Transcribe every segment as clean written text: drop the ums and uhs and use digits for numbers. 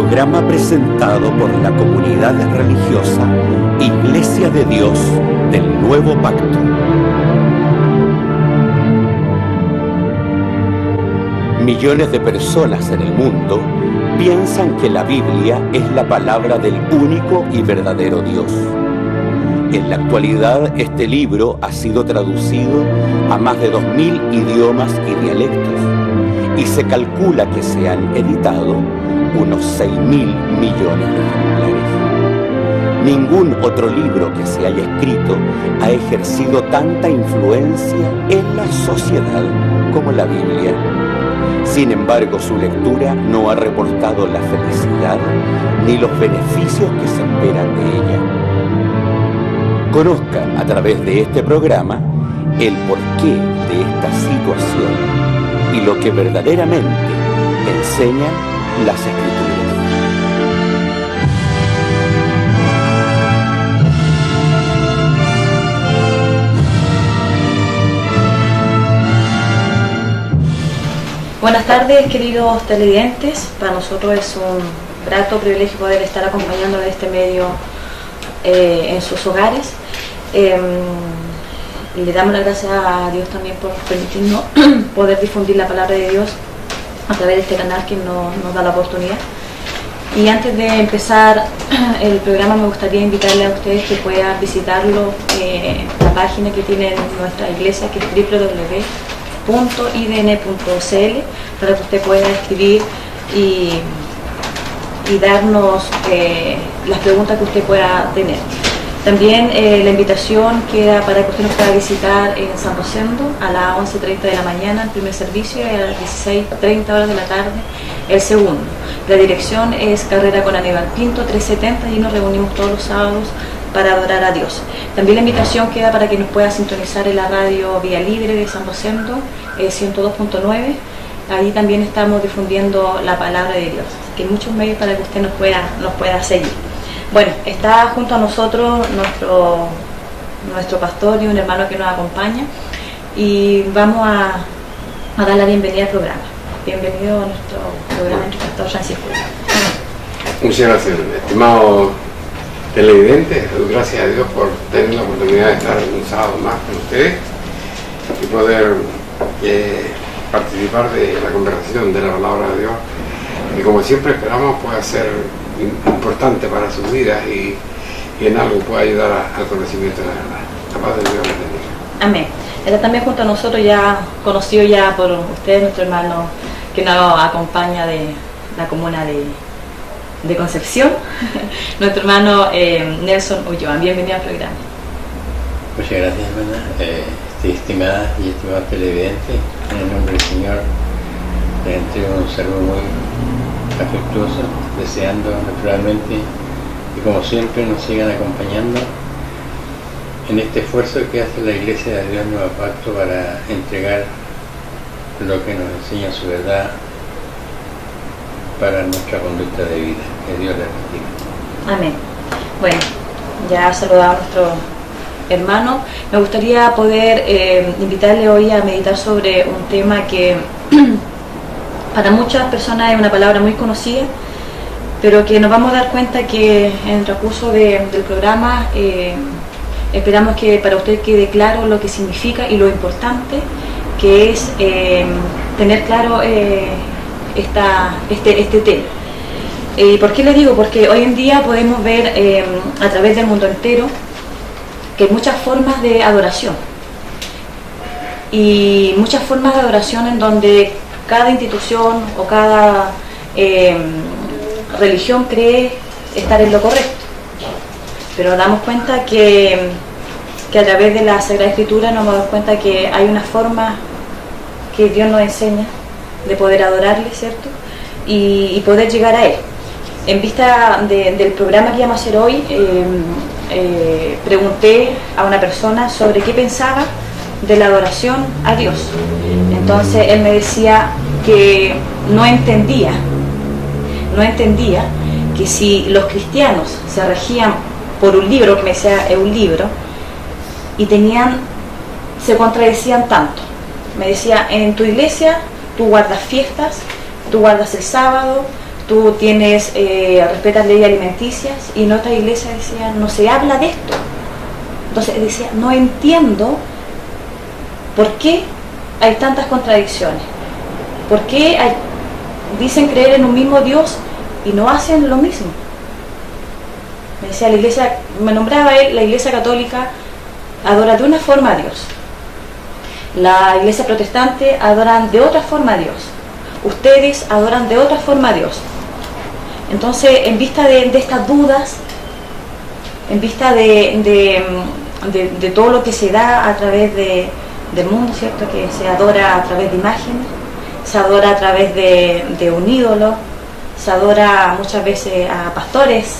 Programa presentado por la comunidad religiosa Iglesia de Dios del Nuevo Pacto. Millones de personas en el mundo piensan que la Biblia es la palabra del único y verdadero Dios. En la actualidad, este libro ha sido traducido a más de 2000 idiomas y dialectos, y se calcula que se han editado unos 6.000 millones de ejemplares. Ningún otro libro que se haya escrito ha ejercido tanta influencia en la sociedad como la Biblia. Sin embargo, su lectura no ha reportado la felicidad ni los beneficios que se esperan de ella. Conozca a través de este programa el porqué de esta situación y lo que verdaderamente enseñan las Escrituras. Buenas tardes, queridos televidentes. Para nosotros es un grato privilegio poder estar acompañando de este medio en sus hogares. Le damos las gracias a Dios también por permitirnos poder difundir la palabra de Dios a través de este canal que nos da la oportunidad. Y antes de empezar el programa, me gustaría invitarle a ustedes que puedan visitarlo, la página que tiene nuestra iglesia, que es www.idn.cl, para que usted pueda escribir y darnos las preguntas que usted pueda tener. También la invitación queda para que usted nos pueda visitar en San Rosendo a las 11:30 de la mañana, el primer servicio, y a las 16:30 horas de la tarde, el segundo. La dirección es Carrera con Aníbal Pinto 370 y nos reunimos todos los sábados para adorar a Dios. También la invitación queda para que nos pueda sintonizar en la radio Vía Libre de San Rosendo, 102.9. Ahí también estamos difundiendo la palabra de Dios. Así que hay muchos medios para que usted nos pueda seguir. Bueno, está junto a nosotros nuestro pastor y un hermano que nos acompaña, y vamos a dar la bienvenida al programa. Bienvenido a nuestro programa, nuestro pastor Francisco. Muchas gracias, estimado televidente. Gracias a Dios por tener la oportunidad de estar un sábado más con ustedes y poder participar de la conversación de la palabra de Dios, que como siempre esperamos pueda ser importante para sus vidas y en algo pueda ayudar al conocimiento de la verdad. La paz de Dios les bendiga. Amén. Está también junto a nosotros, ya conocido ya por ustedes, nuestro hermano que nos acompaña de la comuna de Concepción, nuestro hermano Nelson Ulloa. Bienvenido al programa. Muchas gracias, hermana. Estimadas y estimados televidentes, en el nombre del Señor les entrego un saludo muy afectuoso, deseando naturalmente que como siempre nos sigan acompañando en este esfuerzo que hace la Iglesia de Dios Nuevo Pacto para entregar lo que nos enseña su verdad para nuestra conducta de vida. Que Dios les bendiga. Amén. Bueno, ya saludamos a nuestro hermano. Me gustaría poder invitarle hoy a meditar sobre un tema que para muchas personas es una palabra muy conocida, pero que nos vamos a dar cuenta que en el transcurso del programa esperamos que para usted quede claro lo que significa y lo importante que es tener claro este tema. ¿Por qué le digo? Porque hoy en día podemos ver a través del mundo entero que hay muchas formas de adoración, y muchas formas de adoración en donde cada institución o cada religión cree estar en lo correcto, pero nos damos cuenta que a través de la Sagrada Escritura nos damos cuenta que hay una forma que Dios nos enseña de poder adorarle, ¿cierto? Y poder llegar a Él. En vista del programa que íbamos a hacer hoy, pregunté a una persona sobre qué pensaba de la adoración a Dios. Entonces él me decía que no entendía que si los cristianos se regían por un libro, que me decía es un libro, y se contradecían tanto. Me decía, en tu iglesia tú guardas fiestas, tú guardas el sábado, tú tienes, respetas leyes alimenticias, y en otras iglesias decían, no se habla de esto. Entonces decía, no entiendo por qué hay tantas contradicciones, por qué dicen creer en un mismo Dios y no hacen lo mismo. Me decía, la iglesia, me nombraba él, la iglesia católica adora de una forma a Dios, la iglesia protestante adoran de otra forma a Dios, ustedes adoran de otra forma a Dios. Entonces, en vista de estas dudas, en vista de todo lo que se da a través del mundo, ¿cierto? Que se adora a través de imágenes, se adora a través de un ídolo, se adora muchas veces a pastores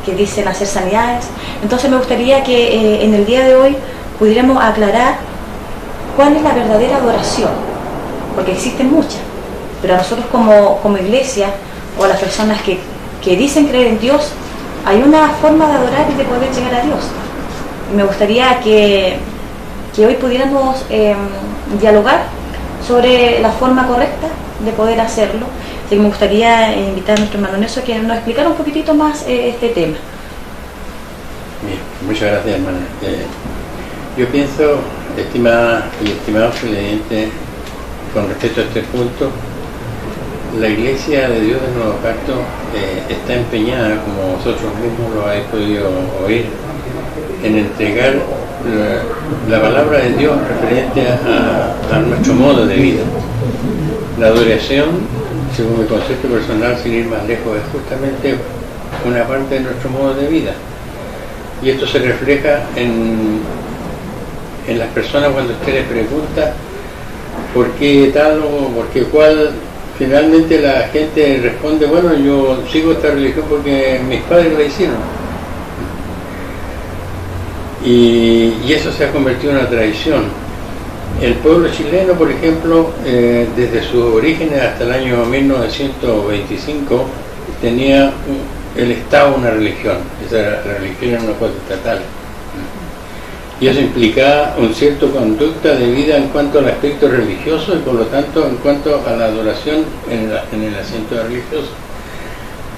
que dicen hacer sanidades. Entonces me gustaría que en el día de hoy pudiéramos aclarar cuál es la verdadera adoración, porque existen muchas, pero a nosotros como iglesia, o a las personas que dicen creer en Dios, hay una forma de adorar y de poder llegar a Dios. Y me gustaría que hoy pudiéramos dialogar sobre la forma correcta de poder hacerlo. Así que me gustaría invitar a nuestro hermano Nelson que nos explicara un poquitito más este tema. Bien, muchas gracias, hermana. Yo pienso, estimada y estimados televidentes, con respecto a este punto, la Iglesia de Dios del Nuevo Pacto está empeñada, como vosotros mismos lo habéis podido oír, en entregar la palabra de Dios referente a nuestro modo de vida. La adoración, según mi concepto personal, sin ir más lejos, es justamente una parte de nuestro modo de vida. Y esto se refleja en las personas cuando usted les pregunta por qué tal o por qué cual. Finalmente la gente responde, bueno, yo sigo esta religión porque mis padres la hicieron. Y eso se ha convertido en una tradición. El pueblo chileno, por ejemplo, desde sus orígenes hasta el año 1925, tenía el Estado una religión. Esa religión era una cosa estatal. Y eso implicaba un cierto conducta de vida en cuanto al aspecto religioso y por lo tanto en cuanto a la adoración en el asiento religioso.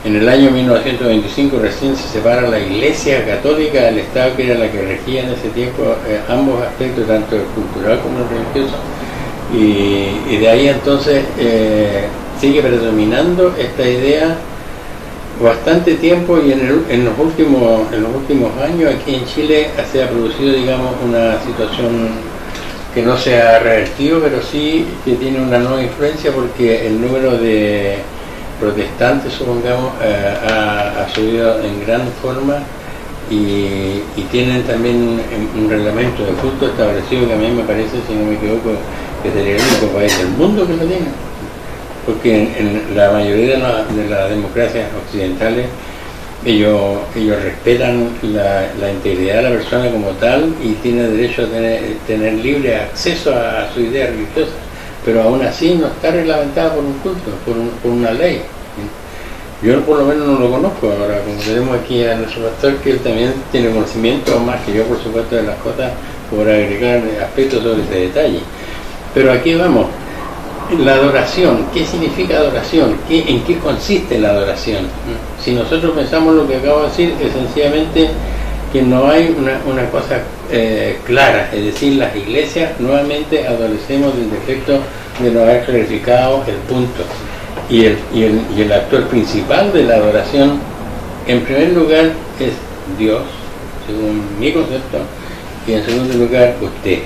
En el año 1925 recién se separa la Iglesia Católica del Estado, que era la que regía en ese tiempo ambos aspectos, tanto el cultural como el religioso, y de ahí entonces sigue predominando esta idea bastante tiempo, y en los últimos años aquí en Chile se ha producido, digamos, una situación que no se ha revertido, pero sí que tiene una nueva influencia, porque el número de protestantes, supongamos, ha subido en gran forma, y tienen también un reglamento de culto establecido que a mí me parece, si no me equivoco, que sería el único país del mundo que lo tiene. Porque en la mayoría de las democracias occidentales ellos respetan la integridad de la persona como tal y tiene derecho a tener libre acceso a su idea religiosa, pero aún así no está reglamentada por un culto, por una ley. Yo por lo menos no lo conozco. Ahora, como tenemos aquí a nuestro pastor, que él también tiene conocimiento, más que yo por supuesto, de las cosas, por agregar aspectos sobre ese detalle. Pero aquí vamos. La adoración, ¿qué significa adoración? ¿En qué consiste la adoración? Si nosotros pensamos lo que acabo de decir, es sencillamente que no hay una cosa clara, es decir, las iglesias nuevamente adolecemos del defecto de no haber clarificado el punto. Y el actor principal de la adoración, en primer lugar, es Dios, según mi concepto, y en segundo lugar, usted.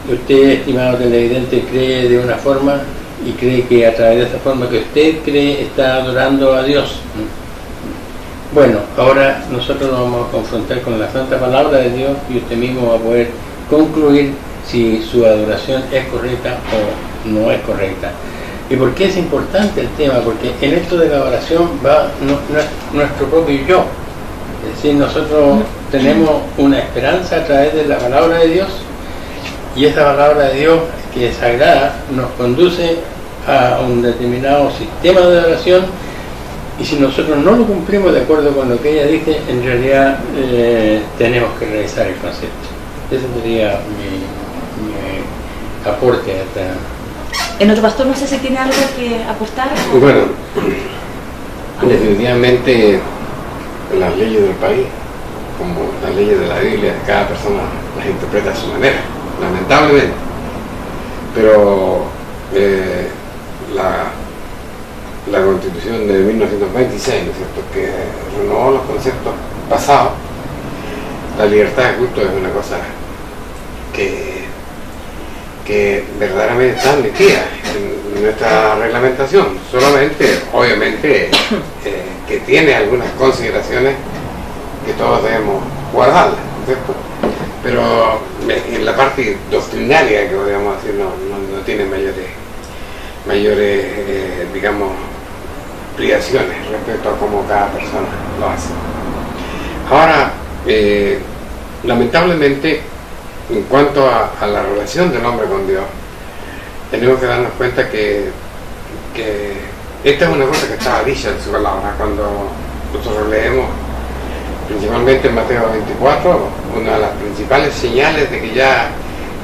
Usted, estimado televidente, cree de una forma y cree que a través de esa forma que usted cree está adorando a Dios. Bueno, ahora nosotros nos vamos a confrontar con la santa palabra de Dios y usted mismo va a poder concluir si su adoración es correcta o no es correcta. ¿Y por qué es importante el tema? Porque en esto de la adoración va nuestro propio yo. Es decir, nosotros tenemos una esperanza a través de la palabra de Dios. Y esa palabra de Dios, que es sagrada, nos conduce a un determinado sistema de adoración, y si nosotros no lo cumplimos de acuerdo con lo que ella dice, en realidad tenemos que revisar el concepto. Ese sería mi aporte a esta. En otro pastor, no sé si tiene algo que aportar. Bueno, Definitivamente las leyes del país, como las leyes de la Biblia, cada persona las interpreta a su manera, lamentablemente. Pero la Constitución de 1926, ¿no es cierto?, que renovó los conceptos pasados, la libertad de culto es una cosa que verdaderamente está metida en nuestra reglamentación, solamente, obviamente, que tiene algunas consideraciones que todos debemos guardarlas, ¿no es cierto? Pero en la parte doctrinaria, que podríamos decir, no tiene mayores digamos, privaciones respecto a cómo cada persona lo hace. Ahora, lamentablemente, en cuanto a la relación del hombre con Dios, tenemos que darnos cuenta que esta es una cosa que estaba dicha en su palabra. Cuando nosotros leemos, principalmente en Mateo 24, una de las principales señales de que ya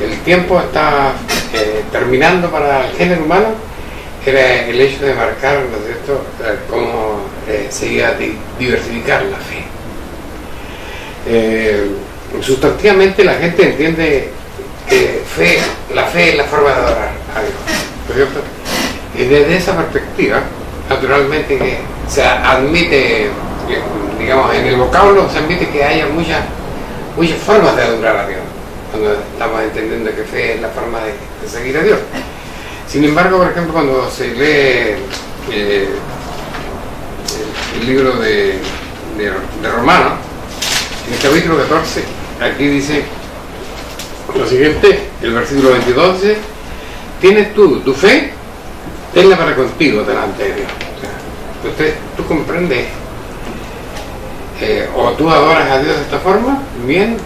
el tiempo está terminando para el género humano, era el hecho de marcar, ¿no es cierto?, cómo se iba a diversificar la fe. Sustantivamente la gente entiende que la fe es la forma de adorar a Dios, ¿no es cierto? Y desde esa perspectiva, naturalmente que se admite, digamos, en el vocablo se admite que haya muchas formas de adorar a Dios, cuando estamos entendiendo que fe es la forma de seguir a Dios. Sin embargo, por ejemplo, cuando se lee el libro de Romanos, en el capítulo 14, aquí dice lo siguiente, el versículo 22 dice: tienes tú tu fe, tenla para contigo delante de Dios. O sea, tú comprendes, o tú adoras a Dios de esta forma, bien,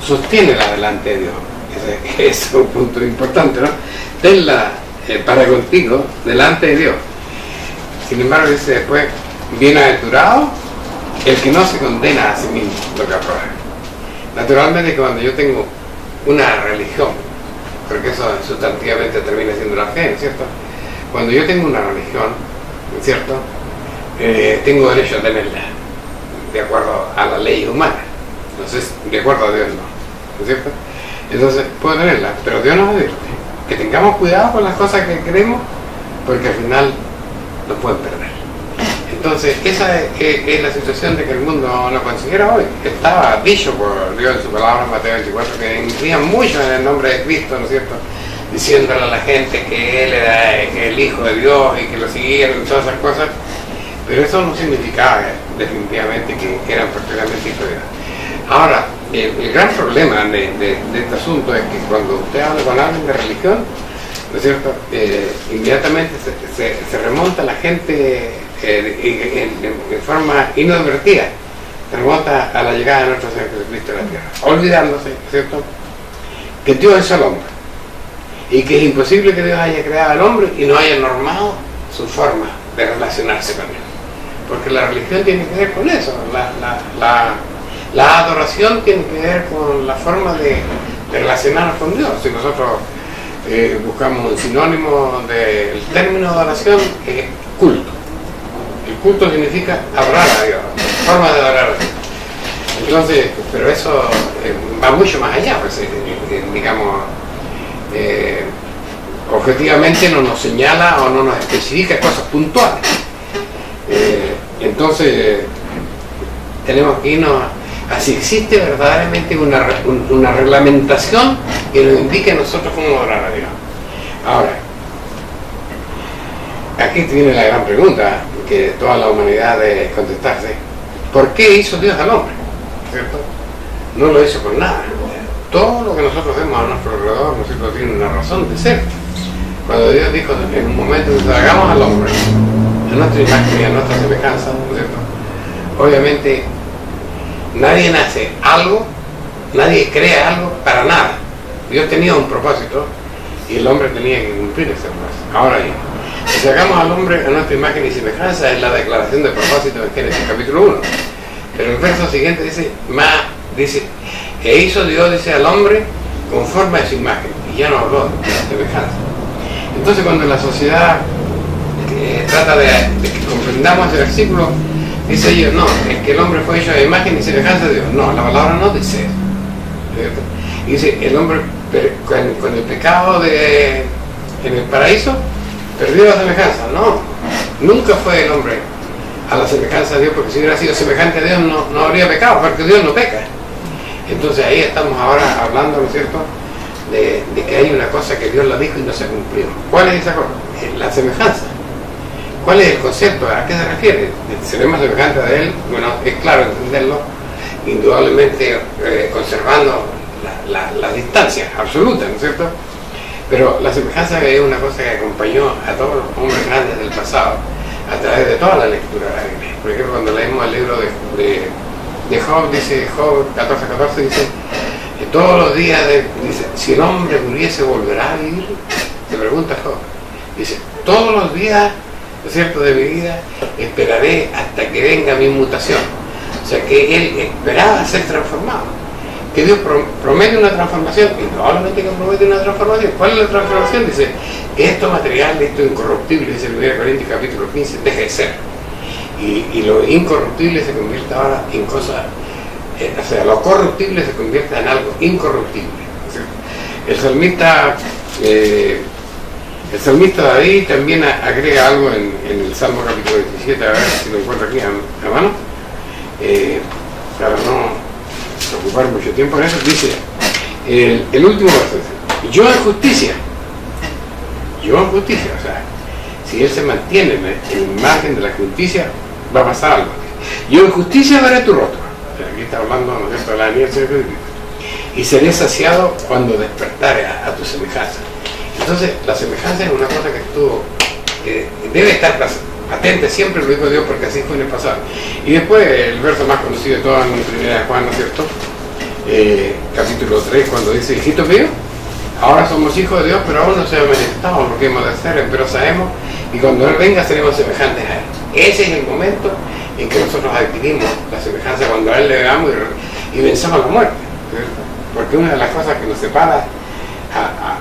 sosténela delante de Dios. Ese es un punto importante, ¿no? Tenla para contigo delante de Dios. Sin embargo, dice después: bienaventurado el que no se condena a sí mismo, lo que aprueba. Naturalmente, que cuando yo tengo una religión, porque eso sustantivamente termina siendo la fe, ¿no es cierto? Cuando yo tengo una religión, ¿no es cierto?, tengo derecho a tenerla de acuerdo a las leyes humanas. Entonces, de acuerdo a Dios no es cierto? Entonces, puedo tenerla, pero Dios nos advierte que tengamos cuidado con las cosas que queremos, porque al final nos pueden perder. Entonces, esa es la situación de que el mundo no considera hoy. Estaba dicho por Dios en su palabra en Mateo 24, que incluían mucho en el nombre de Cristo, ¿no es cierto?, diciéndole a la gente que Él era el Hijo de Dios y que lo siguieran y todas esas cosas, pero eso no significaba definitivamente que eran perfectamente hijos de Dios. Ahora, el gran problema de este asunto es que cuando usted habla con alguien de religión, ¿no es cierto?, inmediatamente se remonta a la gente en forma inadvertida, se remonta a la llegada de nuestro Señor Jesucristo a la tierra, olvidándose, ¿no es cierto?, que Dios es el hombre y que es imposible que Dios haya creado al hombre y no haya normado su forma de relacionarse con él, porque la religión tiene que ver con eso, la adoración tiene que ver con la forma de relacionarnos con Dios. Si nosotros buscamos un sinónimo del término adoración, es culto. El culto significa adorar a Dios, forma de adorar a Dios. Entonces, pero eso va mucho más allá, pues, digamos, objetivamente no nos señala o no nos especifica cosas puntuales. Entonces, tenemos que irnos a si existe verdaderamente una reglamentación que nos indique a nosotros cómo adorar a Dios. Ahora, aquí viene la gran pregunta que toda la humanidad debe contestarse: ¿por qué hizo Dios al hombre? ¿Cierto? No lo hizo por nada. Todo lo que nosotros vemos a nuestro alrededor, ¿no es cierto?, tiene una razón de ser. Cuando Dios dijo en un momento que hagamos al hombre a nuestra imagen y a nuestra semejanza, ¿no es cierto?, obviamente nadie nace algo, nadie crea algo para nada. Dios tenía un propósito y el hombre tenía que cumplir ese propósito. Ahora bien, si sacamos al hombre a nuestra imagen y semejanza, es la declaración de propósito en Génesis capítulo 1. Pero el verso siguiente dice, e hizo Dios, dice, al hombre conforme a su imagen, y ya no habló de semejanza. Entonces, cuando la sociedad trata de comprender entendamos ese versículo, dice ellos, no, es que el hombre fue hecho a imagen y semejanza de Dios. No, la palabra no dice eso, ¿cierto? Dice, el hombre con el pecado en el paraíso perdió la semejanza. No, nunca fue el hombre a la semejanza de Dios, porque si hubiera sido semejante a Dios no habría pecado, porque Dios no peca. Entonces ahí estamos ahora hablando, ¿no es cierto?, de que hay una cosa que Dios la dijo y no se cumplió. ¿Cuál es esa cosa? La semejanza. ¿Cuál es el concepto? ¿A qué se refiere? ¿Seremos semejantes a Él? Bueno, es claro entenderlo, indudablemente conservando la distancia absoluta, ¿no es cierto? Pero la semejanza es una cosa que acompañó a todos los hombres grandes del pasado a través de toda la lectura de la Biblia. Por ejemplo, cuando leemos el libro de Job, dice Job 14:14, dice, todos los días, dice, si el hombre muriese, ¿volverá a vivir? Se pregunta Job. Dice, todos los días, ¿no es cierto?, de mi vida, esperaré hasta que venga mi mutación. O sea, que él esperaba ser transformado. Que Dios promete una transformación, indudablemente que promete una transformación. ¿Cuál es la transformación? Dice, que esto material, esto incorruptible, dice el 1 Corintios capítulo 15, deje de ser. Y lo incorruptible se convierte ahora en cosas, o sea, lo corruptible se convierte en algo incorruptible. El salmista David también agrega algo en el Salmo capítulo 17, a ver si lo encuentro aquí a mano, para no ocupar mucho tiempo en eso. Dice, el último verso, yo en justicia, o sea, si él se mantiene en el margen de la justicia, va a pasar algo. Yo en justicia veré tu rostro. O sea, aquí está hablando, ¿no es cierto?, de la alianza de Cristo. Y seré saciado cuando despertare a tu semejanza. Entonces, la semejanza es una cosa que debe estar patente siempre, lo dijo Dios, porque así fue en el pasado. Y después, el verso más conocido de toda en 1 Juan, ¿no es cierto?, capítulo 3, cuando dice, hijitos míos, ahora somos hijos de Dios, pero aún no se ha manifestado lo que hemos de hacer, pero sabemos, y cuando Él venga seremos semejantes a Él. Ese es el momento en que nosotros adquirimos la semejanza, cuando a Él le veamos y vencemos la muerte, ¿cierto? Porque una de las cosas que nos separa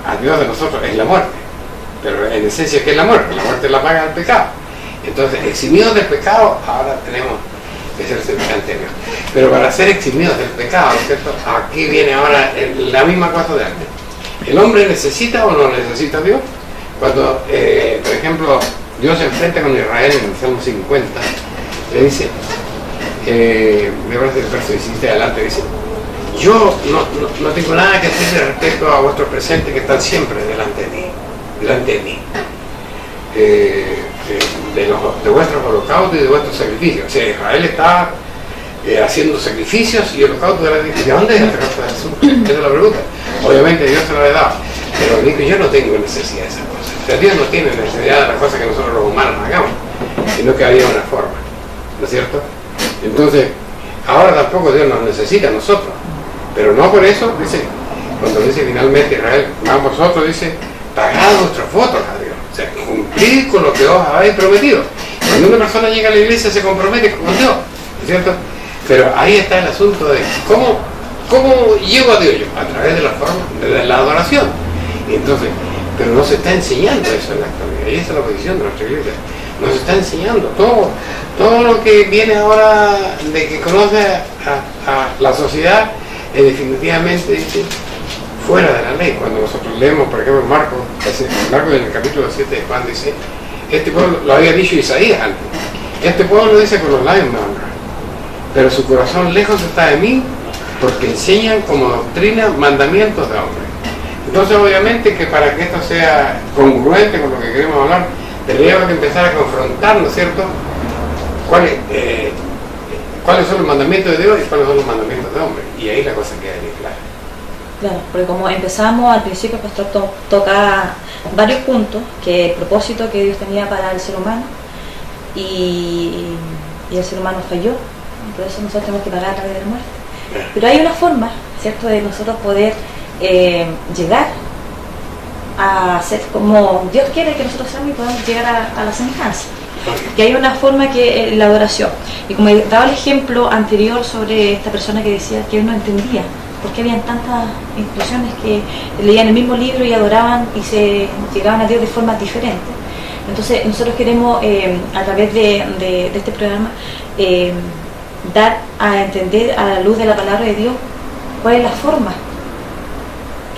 a Dios de nosotros es la muerte. Pero en esencia, ¿qué es la muerte? La muerte es la paga del pecado. Entonces, eximidos del pecado, ahora tenemos que ser semejantes a Dios. Pero para ser eximidos del pecado, ¿cierto?, aquí viene ahora la misma cosa de antes. ¿El hombre necesita o no necesita a Dios? Cuando, por ejemplo, Dios se enfrenta con Israel en el Salmo 50, le dice, me parece que el verso 17 adelante dice, yo no tengo nada que decir respecto a vuestros presentes que están siempre delante de mí, de vuestros holocaustos y de vuestros sacrificios. O sea, Israel está haciendo sacrificios y holocaustos. ¿De dónde es esta cosa de Jesús? Esa es la pregunta. Obviamente Dios se lo ha dado, pero digo, yo no tengo necesidad de esas cosas. O sea, Dios no tiene necesidad de las cosas que nosotros los humanos hagamos, sino que había una forma, ¿no es cierto? Entonces, ahora tampoco Dios nos necesita a nosotros, pero no por eso, dice, cuando dice finalmente Israel, más vosotros, dice, pagad vuestros votos a Dios, o sea, cumplid con lo que os habéis prometido. Cuando una persona llega a la iglesia se compromete con Dios, ¿no es cierto? Pero ahí está el asunto de cómo llego a Dios yo, a través de la forma, de la adoración. Y entonces, pero no se está enseñando eso en la actualidad, y esa es la posición de nuestra iglesia. Nos está enseñando todo lo que viene ahora de que conoce a la sociedad, es definitivamente, dice, fuera de la ley. Cuando nosotros leemos, por ejemplo, Marcos en el capítulo 7 de Juan dice, este pueblo, lo había dicho Isaías antes, este pueblo dice con los labios me honra, pero su corazón lejos está de mí, porque enseñan como doctrina mandamientos de hombres. Entonces, obviamente, que para que esto sea congruente con lo que queremos hablar, tendríamos que empezar a confrontar, ¿no es cierto?, cuáles son los mandamientos de Dios y cuáles son los mandamientos de hombre. Y ahí la cosa queda bien clara. Claro, porque como empezamos al principio, el pastor toca varios puntos, que el propósito que Dios tenía para el ser humano, y el ser humano falló, por eso nosotros tenemos que pagar a través de la muerte. Pero hay una forma, ¿cierto?, de nosotros poder llegar a ser como Dios quiere que nosotros seamos y podamos llegar a la semejanza. Que hay una forma que la adoración. Y como daba el ejemplo anterior sobre esta persona que decía que él no entendía por qué habían tantas instrucciones que leían el mismo libro y adoraban y se llegaban a Dios de formas diferentes. Entonces nosotros queremos a través de este programa dar a entender a la luz de la palabra de Dios cuál es la forma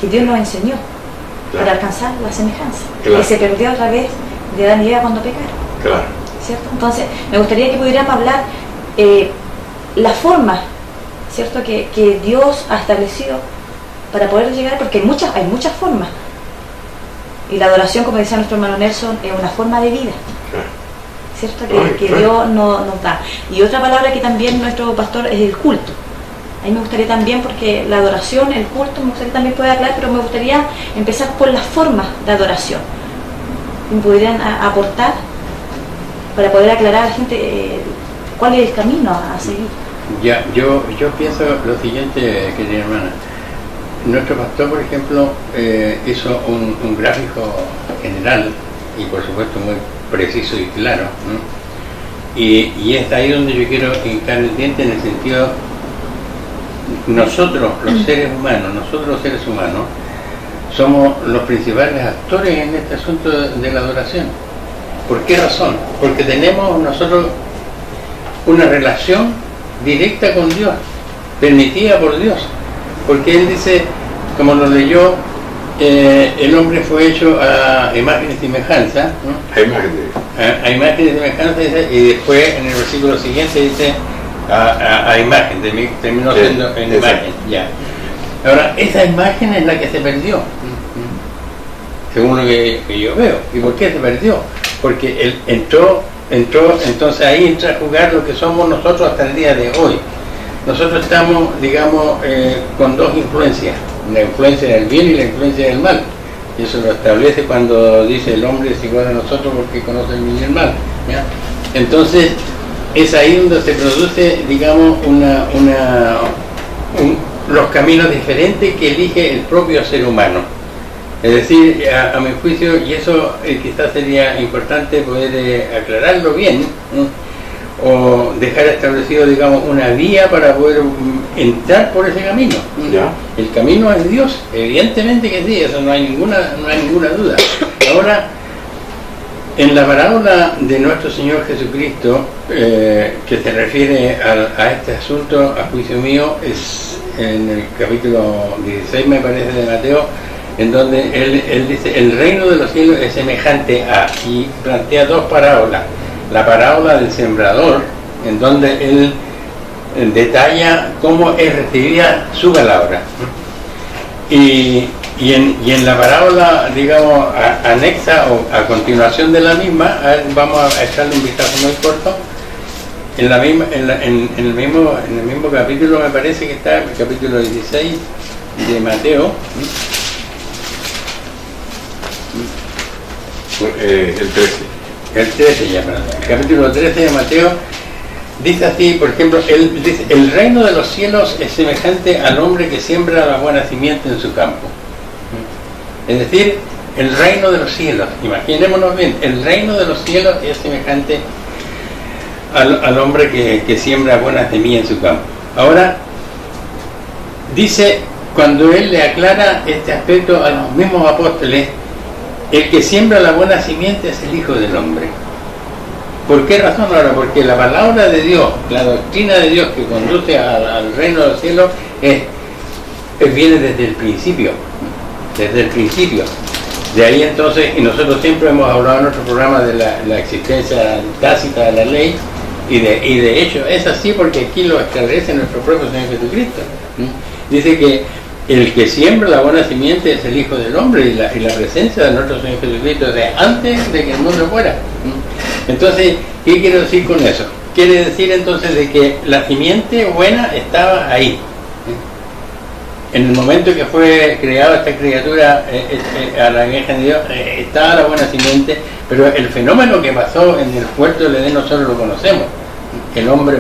que Dios nos enseñó para alcanzar la semejanza, que se perdió a través de Adán y Eva cuando pecaron, ¿cierto? Entonces me gustaría que pudiéramos hablar la forma, ¿cierto?, que Dios ha establecido para poder llegar, porque hay muchas formas, y la adoración, como decía nuestro hermano Nelson, es una forma de vida, ¿cierto?, que Dios nos da. Y otra palabra que también nuestro pastor es el culto. A mí me gustaría también, porque la adoración, el culto, me gustaría también poder aclarar, pero me gustaría empezar por las formas de adoración. ¿Me podrían aportar para poder aclarar a la gente cuál es el camino a seguir? Ya, yo pienso lo siguiente, querida hermana. Nuestro pastor, por ejemplo, hizo un gráfico general y por supuesto muy preciso y claro, ¿no? Y es ahí donde yo quiero hincar el diente, en el sentido, nosotros los seres humanos, somos los principales actores en este asunto de la adoración. ¿Por qué razón? Porque tenemos nosotros una relación directa con Dios, permitida por Dios. Porque Él dice, como lo leyó, el hombre fue hecho a imagen y semejanza, ¿no? A imagen y semejanza, y después en el versículo siguiente dice a imagen, terminó siendo en imagen, ya. Ahora, esa imagen es la que se perdió, según lo que yo veo. ¿Y por qué se perdió? Porque él entró, entonces ahí entra a jugar lo que somos nosotros hasta el día de hoy. Nosotros estamos, digamos, con dos influencias, la influencia del bien y la influencia del mal. Y eso lo establece cuando dice el hombre es igual a nosotros porque conoce el bien y el mal, ¿ya? Entonces, es ahí donde se produce, digamos, los caminos diferentes que elige el propio ser humano. Es decir, a mi juicio, y eso quizás sería importante poder aclararlo bien, ¿no? O dejar establecido, digamos, una vía para poder entrar por ese camino. ¿Ya? El camino es Dios, evidentemente que sí, eso no hay ninguna duda. Ahora, en la parábola de nuestro Señor Jesucristo, que se refiere a este asunto, a juicio mío, es en el capítulo 16, me parece, de Mateo, en donde él dice, el reino de los cielos es semejante a, y plantea dos parábolas. La parábola del sembrador, en donde él detalla cómo es recibida su palabra. Y en la parábola, digamos, anexa o a continuación de la misma, vamos a echarle un vistazo muy corto. En el mismo capítulo, me parece que está, el capítulo 16 de Mateo. El 13. El 13 ya, perdón. El capítulo 13 de Mateo dice así, por ejemplo, él dice, el reino de los cielos es semejante al hombre que siembra la buena simiente en su campo. Es decir, el reino de los cielos, imaginémonos bien, el reino de los cielos es semejante al hombre que siembra buena semilla en su campo. Ahora, dice, cuando él le aclara este aspecto a los mismos apóstoles, el que siembra la buena simiente es el Hijo del Hombre. ¿Por qué razón ahora? Porque la palabra de Dios, la doctrina de Dios que conduce al reino del cielo, viene desde el principio. Desde el principio. De ahí entonces, y nosotros siempre hemos hablado en nuestro programa de la existencia tácita de la ley, y de hecho es así porque aquí lo establece nuestro propio Señor Jesucristo. Dice que el que siembra la buena simiente es el Hijo del Hombre, y la presencia de nuestro Señor Jesucristo desde antes de que el mundo fuera. Entonces, ¿qué quiero decir con eso? Quiere decir entonces de que la simiente buena estaba ahí. En el momento que fue creada esta criatura a la imagen de Dios, estaba la buena simiente, pero el fenómeno que pasó en el huerto del Edén nosotros lo conocemos. El hombre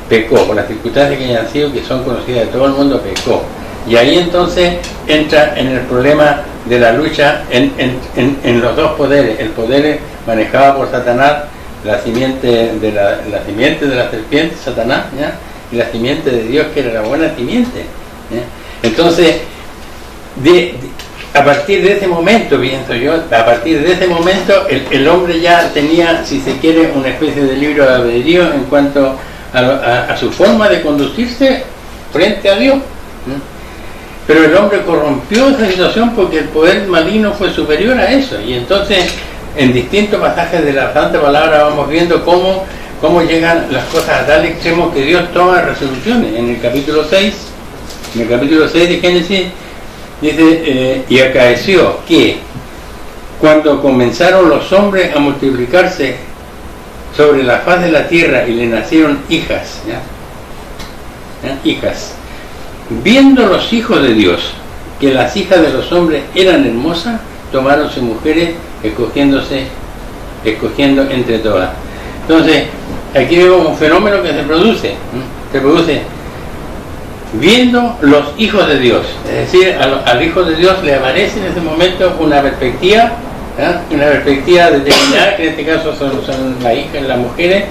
pecó, por las circunstancias que hayan sido, que son conocidas de todo el mundo, pecó. Y ahí entonces entra en el problema de la lucha en los dos poderes. El poder manejado por Satanás, la simiente de la serpiente, Satanás, ¿ya? Y la simiente de Dios, que era la buena simiente, ¿ya? Entonces, a partir de ese momento, pienso yo, a partir de ese momento el hombre ya tenía, si se quiere, una especie de libre albedrío en cuanto a su forma de conducirse frente a Dios. Pero el hombre corrompió esa situación porque el poder maligno fue superior a eso. Y entonces, en distintos pasajes de la Santa Palabra vamos viendo cómo llegan las cosas a tal extremo que Dios toma resoluciones. En el capítulo 6 de Génesis, dice, y acaeció que cuando comenzaron los hombres a multiplicarse sobre la faz de la tierra y le nacieron hijas, hijas, viendo los hijos de Dios que las hijas de los hombres eran hermosas, tomáronse mujeres, escogiendo entre todas. Entonces, aquí vemos un fenómeno que se produce viendo los hijos de Dios, es decir, al hijo de Dios le aparece en ese momento una perspectiva determinada, que en este caso son las hijas, las mujeres,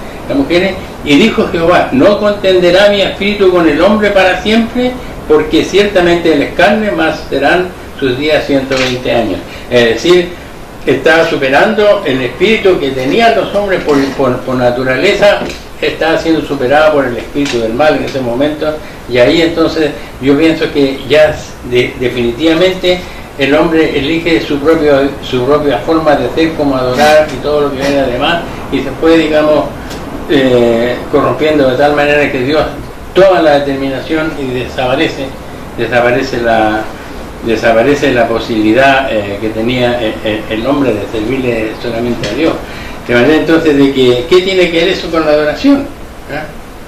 y dijo Jehová, no contenderá mi espíritu con el hombre para siempre, porque ciertamente él es carne, más serán sus días 120 años. Es decir, estaba superando el espíritu que tenían los hombres por naturaleza, estaba siendo superado por el espíritu del mal en ese momento, y ahí entonces yo pienso que ya definitivamente el hombre elige su propia forma de hacer, como adorar y todo lo que viene además, y se fue, digamos, corrompiendo de tal manera que Dios toma la determinación y desaparece la posibilidad que tenía el hombre de servirle solamente a Dios. De manera entonces de que, ¿qué tiene que ver eso con la adoración?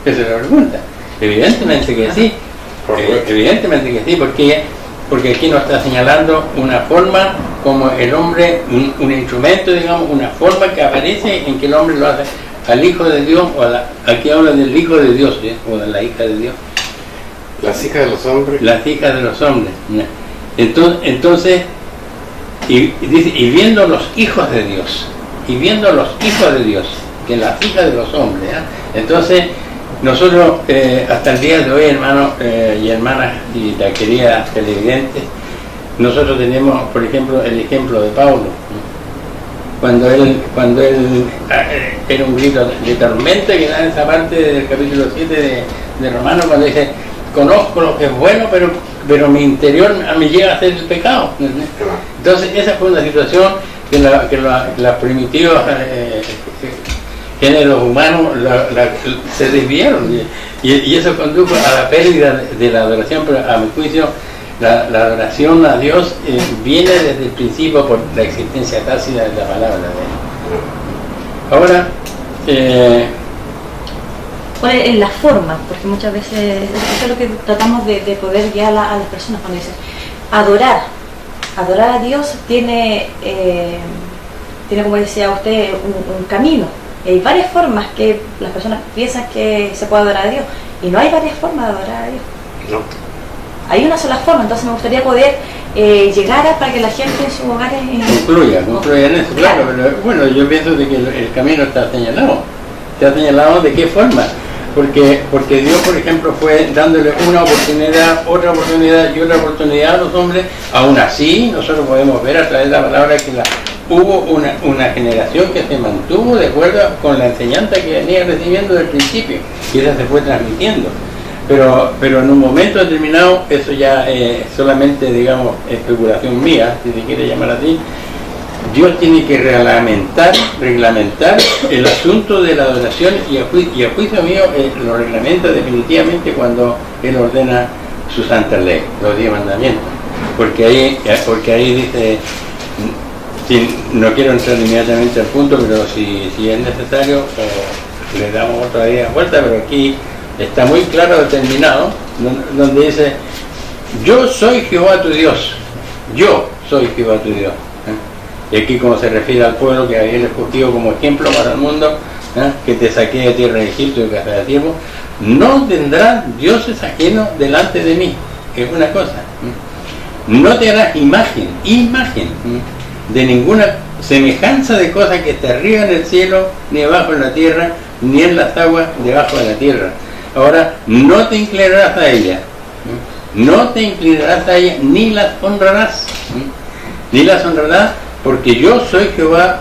Esa es la pregunta. Evidentemente que sí, porque aquí nos está señalando una forma como el hombre, un instrumento, digamos, una forma que aparece en que el hombre lo hace al Hijo de Dios, aquí habla del Hijo de Dios, o de la hija de Dios. Las hijas de los hombres. Las hijas de los hombres. Entonces, dice, y viendo los hijos de Dios, que las hijas de los hombres, entonces nosotros hasta el día de hoy, hermanos y hermanas y la querida televidentes, nosotros tenemos, por ejemplo, el ejemplo de Pablo, cuando él era un grito de tormenta que da en esa parte del capítulo 7 de Romanos, cuando dice, conozco lo que es bueno, pero mi interior me llega a hacer el pecado. Entonces esa fue una situación que los primitivos géneros humanos se desviaron, y eso condujo a la pérdida de la adoración. Pero a mi juicio la adoración a Dios viene desde el principio por la existencia tácita de la palabra de Él. Ahora, ¿cuál es la forma? Porque muchas veces eso es lo que tratamos de poder guiar a las personas cuando dicen adorar a Dios tiene como decía usted un camino. Hay varias formas que las personas piensan que se puede adorar a Dios, y no hay varias formas de adorar a Dios. No. Hay una sola forma. Entonces me gustaría poder llegar para que la gente en sus hogares concluya en eso, claro. Pero bueno, yo pienso de que el camino está señalado de qué forma, porque Dios, por ejemplo, fue dándole una oportunidad, otra oportunidad y otra oportunidad a los hombres. Aún así nosotros podemos ver a través de la palabra que hubo una generación que se mantuvo de acuerdo con la enseñanza que venía recibiendo desde el principio, y esa se fue transmitiendo. Pero en un momento determinado, eso ya es solamente, digamos, especulación mía, si se quiere llamar así, Dios tiene que reglamentar el asunto de la adoración, y a juicio mío lo reglamenta definitivamente cuando Él ordena su santa ley, los 10 mandamientos. Porque ahí dice, no quiero entrar inmediatamente al punto, pero si es necesario, le damos otra vuelta, pero aquí está muy claro determinado, donde dice, yo soy Jehová tu Dios, y aquí como se refiere al pueblo que había escogido como ejemplo para el mundo, que te saqué de tierra de Egipto y casa de tiempo, no tendrás dioses ajenos delante de mí. Es una cosa, no te harás imagen de ninguna semejanza de cosa que esté arriba en el cielo, ni abajo en la tierra, ni en las aguas debajo de la tierra. Ahora, no te inclinarás a ella, no te inclinarás a ellas ni las honrarás. Ni las honrarás, porque yo soy Jehová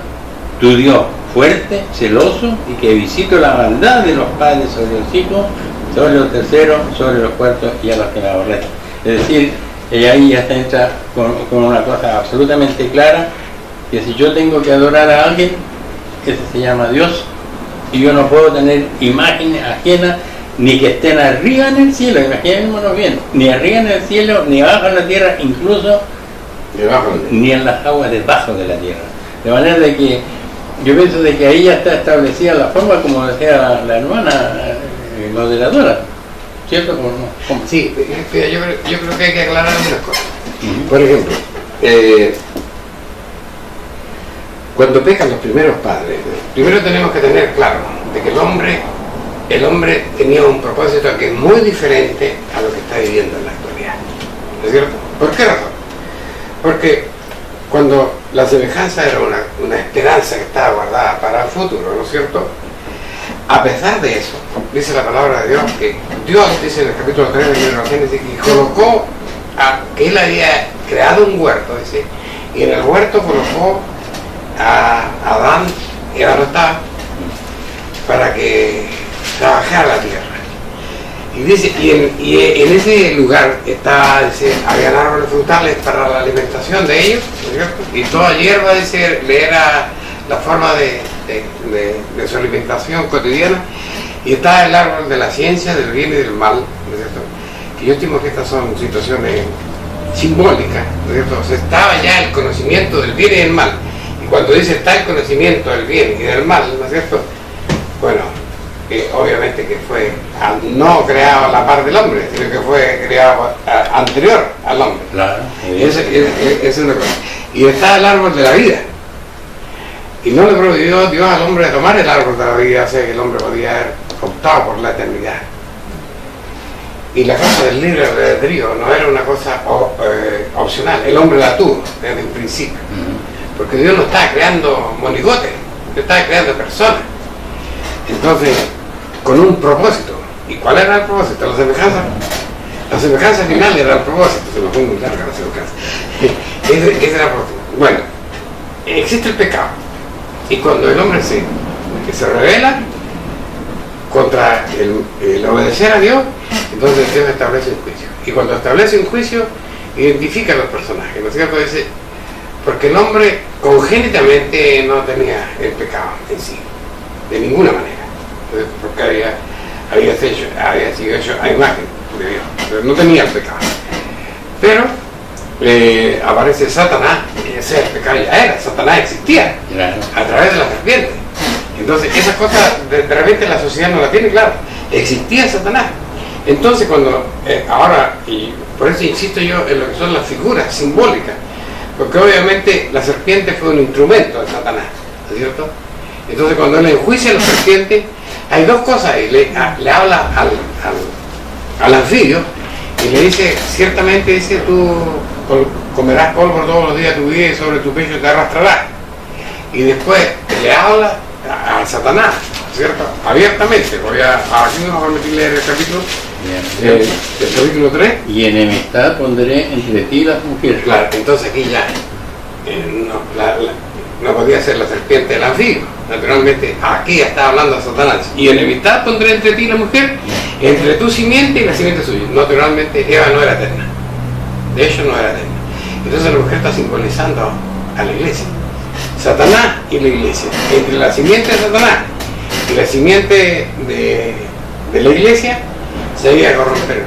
tu Dios, fuerte, celoso, y que visito la maldad de los padres sobre los hijos, sobre los terceros, sobre los cuartos y a los que me aborrecen. Es decir, ahí ya entra con una cosa absolutamente clara, que si yo tengo que adorar a alguien, ese se llama Dios, y yo no puedo tener imágenes ajenas, ni que estén arriba en el cielo, imaginémonos bien, ni arriba en el cielo, ni abajo en la tierra, incluso ni en las aguas debajo de la tierra. De manera de que yo pienso de que ahí ya está establecida la forma, como decía la hermana moderadora, ¿cierto? ¿Cómo? Sí, yo creo que hay que aclarar algunas cosas. Por ejemplo, cuando pecan los primeros padres, primero tenemos que tener claro de que el hombre tenía un propósito que es muy diferente a lo que está viviendo en la actualidad. ¿No es cierto? ¿Por qué razón? Porque cuando la semejanza era una esperanza que estaba guardada para el futuro, ¿no es cierto? A pesar de eso, dice la palabra de Dios, que Dios dice en el capítulo 3 del libro de Génesis, que colocó, que él había creado un huerto, dice, y en el huerto colocó a Adán, y Adán no estaba, para que trabajara la tierra. Y dice, y en ese lugar dice, había árboles frutales para la alimentación de ellos, ¿no es cierto? Y toda hierba, dice, le era la forma de su alimentación cotidiana, y estaba el árbol de la ciencia, del bien y del mal, ¿no es cierto? Que yo estimo que estas son situaciones simbólicas, ¿no es cierto? O sea, estaba ya el conocimiento del bien y del mal, y cuando dice está el conocimiento del bien y del mal, ¿no es cierto? Bueno, obviamente que fue no creado a la par del hombre, sino que fue creado anterior al hombre. Claro. Esa es una cosa. Y está el árbol de la vida. Y no le prohibió Dios al hombre de tomar el árbol de la vida, o sea que el hombre podía haber optado por la eternidad. Y la cosa del libre albedrío no era una cosa opcional, el hombre la tuvo desde el principio. Porque Dios no estaba creando monigotes, Dios estaba creando personas. Entonces, con un propósito. ¿Y cuál era el propósito? La semejanza. La semejanza final era el propósito. Se me fue muy larga la semejanza. Ese era el propósito. Bueno, existe el pecado. Y cuando el hombre se revela contra el obedecer a Dios, entonces Dios establece un juicio. Y cuando establece un juicio, identifica a los personajes. ¿No es cierto? Dice, porque el hombre congénitamente no tenía el pecado en sí, de ninguna manera. Porque había sido hecho a imagen de Dios, pero no tenía el pecado. Pero aparece Satanás, y ese pecado ya era, Satanás existía, claro, a través de la serpiente. Entonces esas cosas de repente la sociedad no la tiene claro, existía Satanás. Entonces cuando ahora, y por eso insisto yo en lo que son las figuras simbólicas, porque obviamente la serpiente fue un instrumento de Satanás, ¿no es cierto? Entonces cuando él enjuicia a la serpiente, hay dos cosas, y le habla al anfibio y le dice, ciertamente dice, tú comerás polvo todos los días de tu vida y sobre tu pecho te arrastrarás. Y después le habla a Satanás, ¿cierto? Abiertamente. Aquí vamos a permitir leer el capítulo, el capítulo 3. Y enemistad pondré entre ti y las mujeres. Claro, entonces aquí ya no podía ser la serpiente del anfibio. Naturalmente, aquí está hablando a Satanás. Y enemistad pondré entre ti y la mujer, entre tu simiente y la simiente suya. Naturalmente, Eva no era eterna. De hecho, no era eterna. Entonces la mujer está simbolizando a la iglesia. Satanás y la iglesia. Entre la simiente de Satanás y la simiente de la iglesia, se iba a corromper.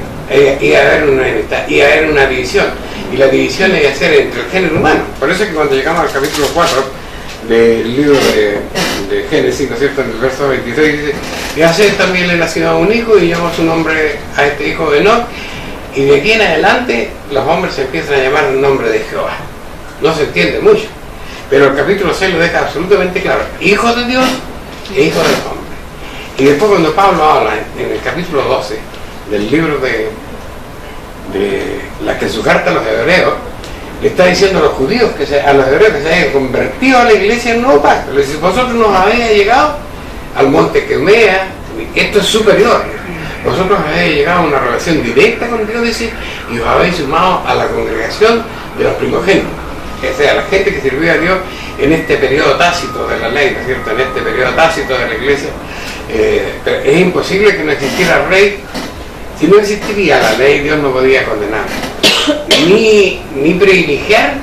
Iba a haber una enemistad, iba a haber una división. Y la división iba a ser entre el género humano. Por eso es que cuando llegamos al capítulo 4 del libro de Génesis, ¿no es cierto?, en el verso 23 dice, y a Seth también le nació un hijo y llamó su nombre a este hijo Enoc, y de aquí en adelante los hombres se empiezan a llamar el nombre de Jehová. No se entiende mucho, pero el capítulo 6 lo deja absolutamente claro, hijo de Dios e hijo del hombre. Y después cuando Pablo habla en el capítulo 12 del libro de su carta a los hebreos, le está diciendo a los judíos, a los hebreos que se hayan convertido a la iglesia en nuevo pacto. Le dice, vosotros nos habéis llegado al monte Quemea, esto es superior, Vosotros habéis llegado a una relación directa con Dios, dice, y os habéis sumado a la congregación de los primogénitos. O sea, la gente que sirvió a Dios en este periodo tácito de la ley, ¿no es cierto? En este periodo tácito de la iglesia. Pero es imposible que no existiera rey. Si no existiría la ley, Dios no podía condenar ni privilegiar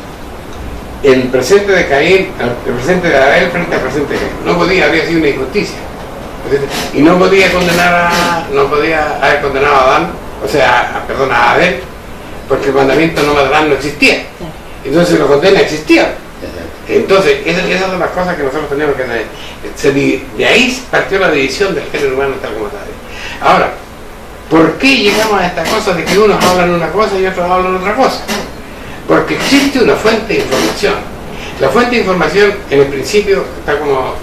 el presente de Caín, el presente de Abel frente al presente de Caín. No podía, habría sido una injusticia. Y no podía haber condenado a Adán, o sea, perdón, a Abel, porque el mandamiento no matarás no existía. Entonces lo condena existía. Entonces, esas son las cosas que nosotros tenemos que saber. De ahí partió la división del género humano tal como está. Ahora, ¿por qué llegamos a esta cosa de que unos hablan una cosa y otros hablan otra cosa? Porque existe una fuente de información. La fuente de información, en el principio, está como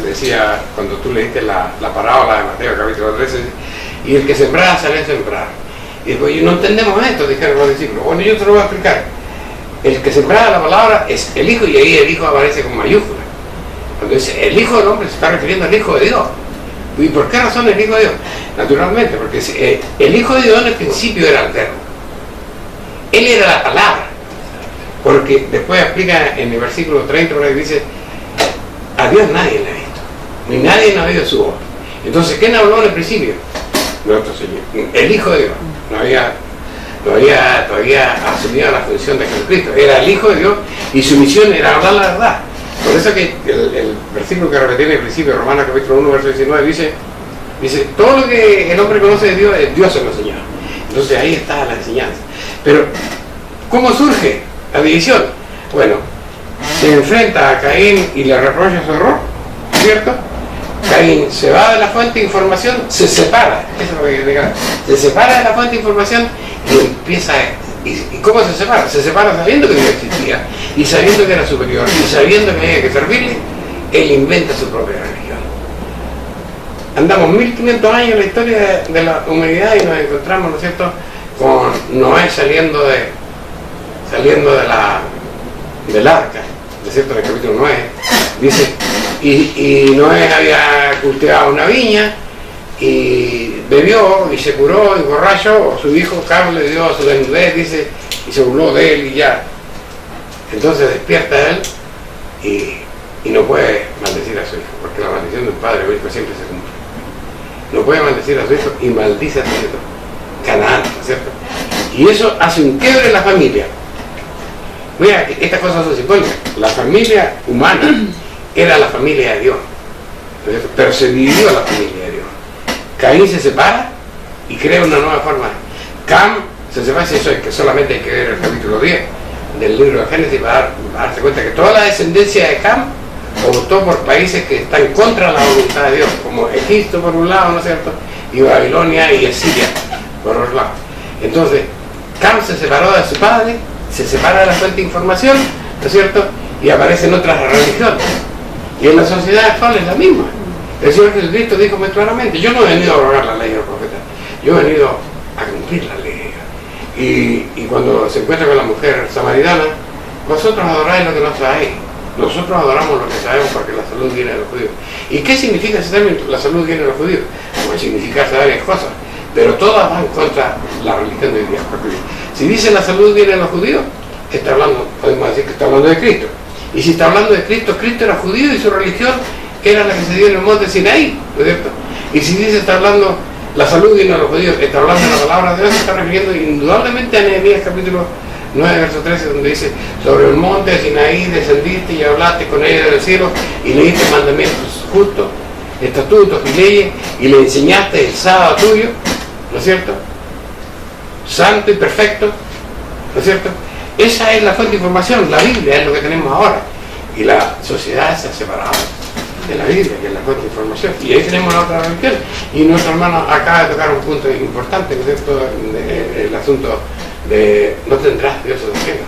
decía cuando tú leíste la parábola de Mateo capítulo 13, y el que sembraba sale a sembrar. Y después, no entendemos esto, dijeron los discípulos. Bueno, yo te lo voy a explicar. El que sembraba la palabra es el Hijo, y ahí el Hijo aparece con mayúscula. Cuando dice el Hijo del Hombre, se está refiriendo al Hijo de Dios. ¿Y por qué razón el Hijo de Dios? Naturalmente, porque el Hijo de Dios en el principio era el Verbo. Él era la palabra. Porque después explica en el versículo 30, por ahí dice, a Dios nadie le ha visto, ni nadie no ha oído su voz. Entonces, ¿quién habló en el principio? Nuestro Señor, el Hijo de Dios. No había todavía asumido la función de Jesucristo. Era el Hijo de Dios y su misión era hablar la verdad. Por eso que el versículo que repetí en el principio, Romanos capítulo 1, verso 19, dice, todo lo que el hombre conoce de Dios, Dios se lo enseñó. Entonces ahí está la enseñanza. Pero, ¿cómo surge la división? Bueno, se enfrenta a Caín y le reprocha su error, ¿cierto? Caín se va de la fuente de información, se separa, eso es lo que diga, se separa de la fuente de información y empieza ¿y cómo se separa? Se separa sabiendo que Dios existía y sabiendo que era superior y sabiendo que había que servirle. Él inventa su propia religión. Andamos 1500 años en la historia de la humanidad y nos encontramos, ¿no es cierto?, con Noé saliendo del arca, ¿no es cierto?, en el capítulo 9, dice, y Noé había cultivado una viña y bebió y se curó y borracho, su hijo Cam le dio a su desnudez, dice, y se burló de él y ya. Entonces despierta él y no puede maldecir a su hijo, porque la maldición de un padre o hijo siempre se cumple. No puede maldecir a su hijo y maldice a su hijo, Canaán, ¿no es cierto? Y eso hace un quiebre en la familia. Mira, estas cosas son simbólicas. La familia humana era la familia de Dios, ¿no es cierto? Pero se dividió la familia de Dios. Caín se separa y crea una nueva forma. Cam se separa, eso es que solamente hay que ver el capítulo 10 del libro de Génesis para darse cuenta que toda la descendencia de Cam optó por países que están contra la voluntad de Dios, como Egipto por un lado, ¿no es cierto?, y Babilonia y Asiria por otro lado. Entonces, Cam se separó de su padre, se separa de la fuente de información, ¿no es cierto?, y aparecen otras religiones. Y en la sociedad actual es la misma. El Señor Jesucristo dijo muy claramente, yo no he venido a abrogar la ley del profeta, yo he venido a cumplir la ley. Y cuando se encuentra con la mujer samaritana, vosotros adoráis lo que no sabéis, nosotros adoramos lo que sabemos porque la salud viene de los judíos. ¿Y qué significa ese término, la salud viene de los judíos? Pues significa varias cosas, pero todas van contra la religión de Dios. Porque si dice la salud viene de los judíos, está hablando, podemos decir que está hablando de Cristo. Y si está hablando de Cristo, Cristo era judío y su religión era la que se dio en el monte Sinaí, ¿no es cierto? Y si dice está hablando, la salud viene a los judíos, está hablando de la palabra de Dios, se está refiriendo indudablemente a Nehemías capítulo 9, verso 13, donde dice, sobre el monte Sinaí descendiste y hablaste con ella del cielo y leíste mandamientos justos, estatutos y leyes y le enseñaste el sábado tuyo, ¿no es cierto?, santo y perfecto, ¿no es cierto? Esa es la fuente de información, la Biblia es lo que tenemos ahora, y la sociedad se ha separado de la Biblia, que es la fuente de información, y ahí tenemos la otra religión. Y nuestro hermano acaba de tocar un punto importante, ¿no es cierto?, el asunto de no tendrás dioses ajenos.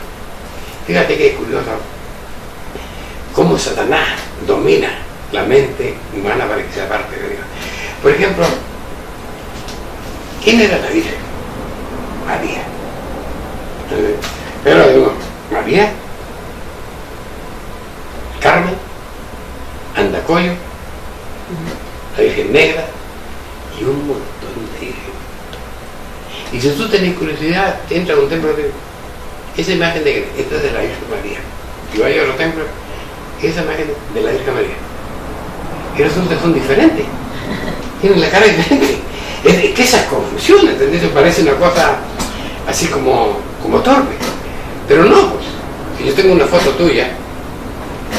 Fíjate que es curioso cómo Satanás domina la mente humana para que sea parte de Dios. Por ejemplo, ¿quién era la Virgen? María. Pero digo, María, Carmen, Andacoyo, la Virgen Negra y un montón de vírgenes. oscuridad entra a un templo de esa imagen de esta es de la Virgen María. Y vaya a otro templo, esa imagen de la Virgen María. Y resulta que son diferentes. Tienen la cara diferente. Es que esa confusión, ¿entendés? Parece una cosa así como torpe. Pero no, pues. Si yo tengo una foto tuya,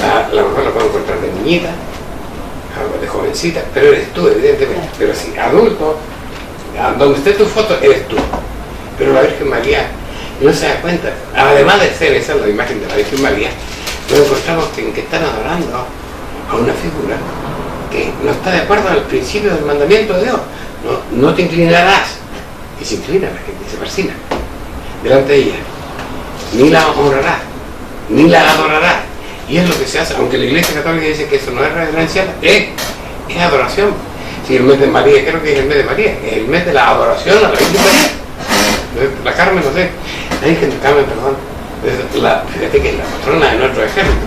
a lo mejor la puedo encontrar de niñita, de jovencita, pero eres tú, evidentemente. Pero si adulto, donde esté tu foto, eres tú. Pero la Virgen María no se da cuenta. Además de ser esa la imagen de la Virgen María, nos encontramos en que están adorando a una figura que no está de acuerdo al principio del mandamiento de Dios. No te inclinarás. Y se inclina la gente, se persina delante de ella. Ni la honrarás, ni la adorarás. Y es lo que se hace, aunque la Iglesia Católica dice que eso no es reverencia, es adoración. Si el mes de María, creo que es el mes de María, es el mes de la adoración a la Virgen María. La Carmen, no sé, la Virgen Carmen, perdón, fíjate que es la patrona de nuestro ejército.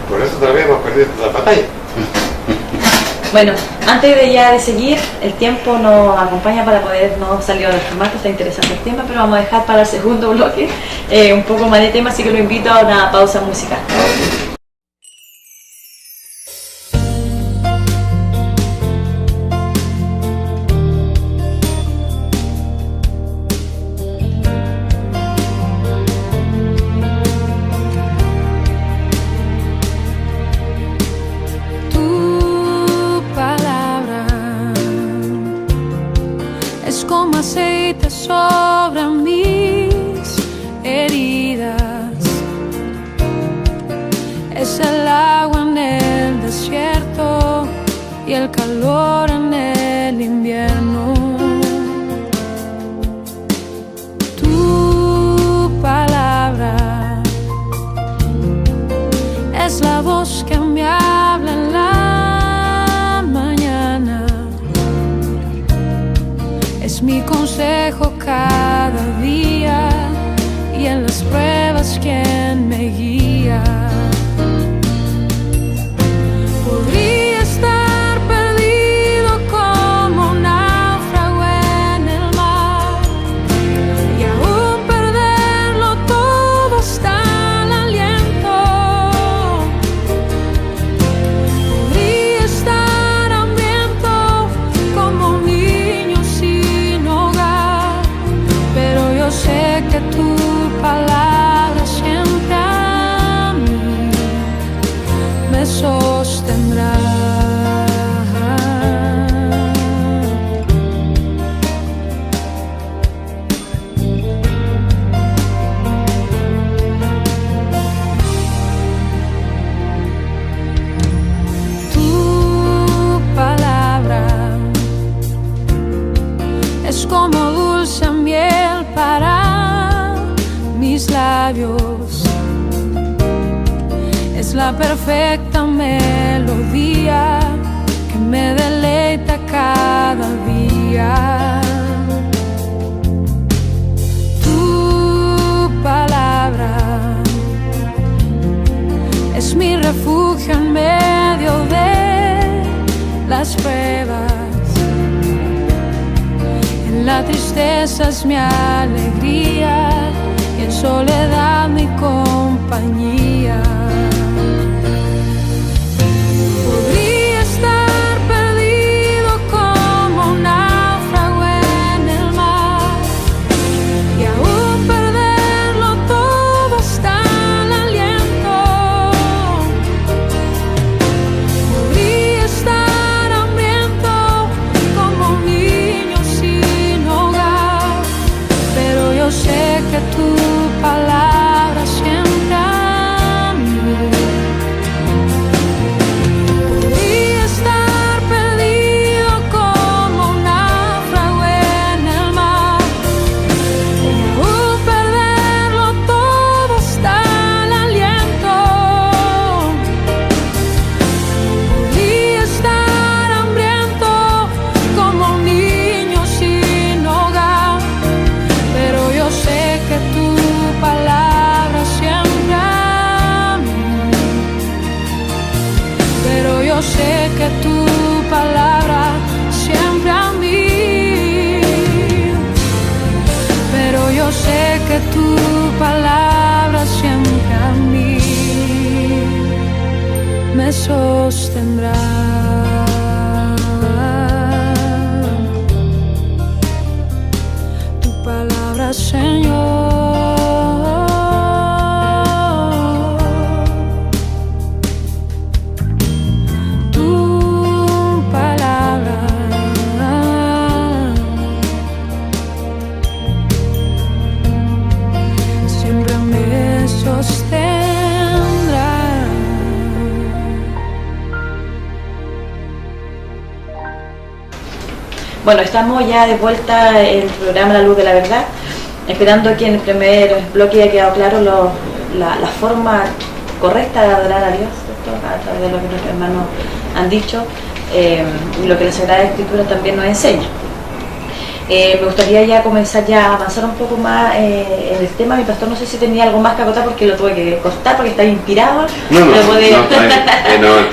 Por eso todavía hemos perdido esta batalla. Bueno, antes de seguir, el tiempo nos acompaña para poder no salir del formato, está interesante el tema, pero vamos a dejar para el segundo bloque un poco más de tema, así que lo invito a una pausa musical. Sobre mis heridas, es el agua en el desierto y el calor en el invierno. Tu palabra es la voz que me habla en la mañana, es mi consejo cada día y en las pruebas quien me guía. Podría estar perdido como un náufrago en el mar y aún perderlo todo hasta el aliento. Podría estar hambriento como un niño sin hogar, pero yo sé que tu palabra siempre a mí me sostendrá. Tu palabra es como dulce miel para mis labios, es la perfecta melodía que me deleita cada día. Tu palabra es mi refugio en medio de las pruebas, en la tristeza es mi alegría y en soledad mi compañía. Podría estar perdido como un náufrago en el mar y aún perderlo todo hasta el aliento. Podría estar hambriento como un niño sin hogar, pero yo sé que tu palabra siempre a sostendrá. Tu palabra, Señor. Bueno, estamos ya de vuelta en el programa La Luz de la Verdad, esperando que en el primer bloque haya quedado claro la forma correcta de adorar a Dios, ¿cierto? A través de lo que nuestros hermanos han dicho y lo que la Sagrada Escritura también nos enseña. Me gustaría ya comenzar a avanzar un poco más en el tema. Mi pastor, no sé si tenía algo más que acotar porque lo tuve que cortar porque está inspirado. No, está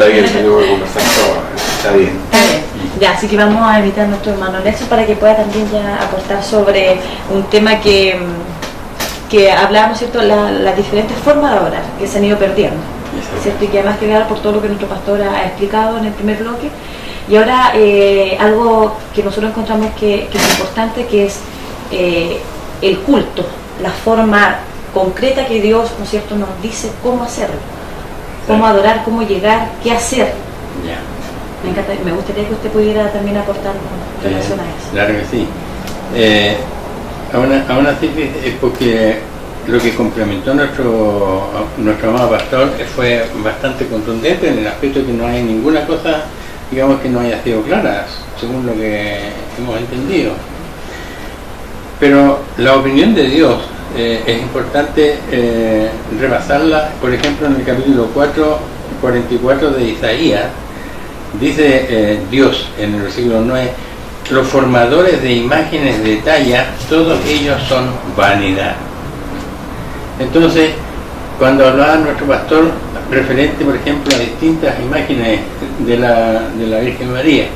bien, tenemos que conversar todo, está bien. Ya, así que vamos a invitar a nuestro hermano Nelson para que pueda también ya aportar sobre un tema que hablábamos, ¿cierto? Las diferentes formas de orar que se han ido perdiendo, ¿cierto? Y que además quedar por todo lo que nuestro pastor ha explicado en el primer bloque. Y ahora algo que nosotros encontramos que es importante, que es el culto, la forma concreta que Dios, ¿no es cierto?, nos dice cómo hacerlo, cómo adorar, cómo llegar, qué hacer. Ya. Me gustaría que usted pudiera también aportar en relación a eso. Claro que sí. Aún así, porque lo que complementó nuestro amado pastor fue bastante contundente en el aspecto de que no hay ninguna cosa, digamos, que no haya sido clara, según lo que hemos entendido. Pero la opinión de Dios es importante repasarla. Por ejemplo, en el capítulo 44 de Isaías, dice Dios en el versículo 9: los formadores de imágenes de talla, todos ellos son vanidad. Entonces, cuando hablaba nuestro pastor referente, por ejemplo, a distintas imágenes de la Virgen María,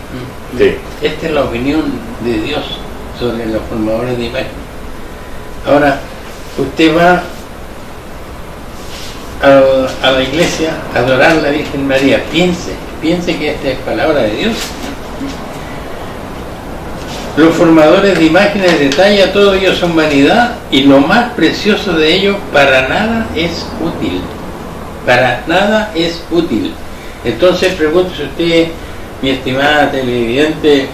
Sí. Esta es la opinión de Dios sobre los formadores de imágenes. Ahora, usted va a la iglesia a adorar a la Virgen María, piense que esta es palabra de Dios. Los formadores de imágenes de talla, todos ellos son vanidad, y lo más precioso de ellos para nada es útil. Para nada es útil. Entonces pregúntese usted, mi estimado televidente,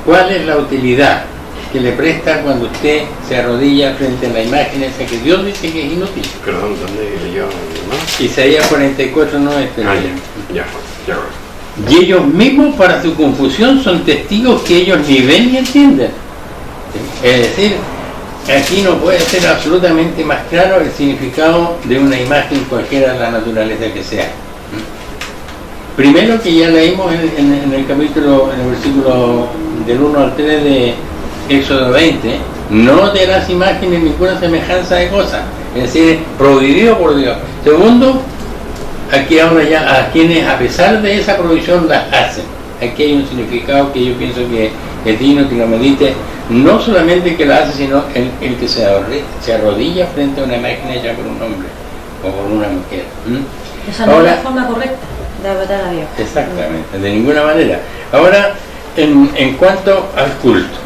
¿cuál es la utilidad que le presta cuando usted se arrodilla frente a la imagen esa que Dios dice que es inútil? Perdón, ¿dónde leyó más? Isaías 44:9. Ya. Y ellos mismos, para su confusión, son testigos que ellos ni ven ni entienden. Es decir, aquí no puede ser absolutamente más claro el significado de una imagen cualquiera de la naturaleza que sea. Primero, que ya leímos en el capítulo, en el versículo del 1 al 3 de Éxodo 20, no te harás imágenes ninguna semejanza de cosa, es decir, prohibido por Dios. Segundo, aquí habla ya a quienes a pesar de esa prohibición las hacen. Aquí hay un significado que yo pienso que es digno que lo medite, no solamente el que la hace, sino el que se arrodilla frente a una imagen hecha por un hombre o por una mujer. Esa no es la forma correcta de adorar a Dios. Exactamente, de ninguna manera. Ahora, en cuanto al culto.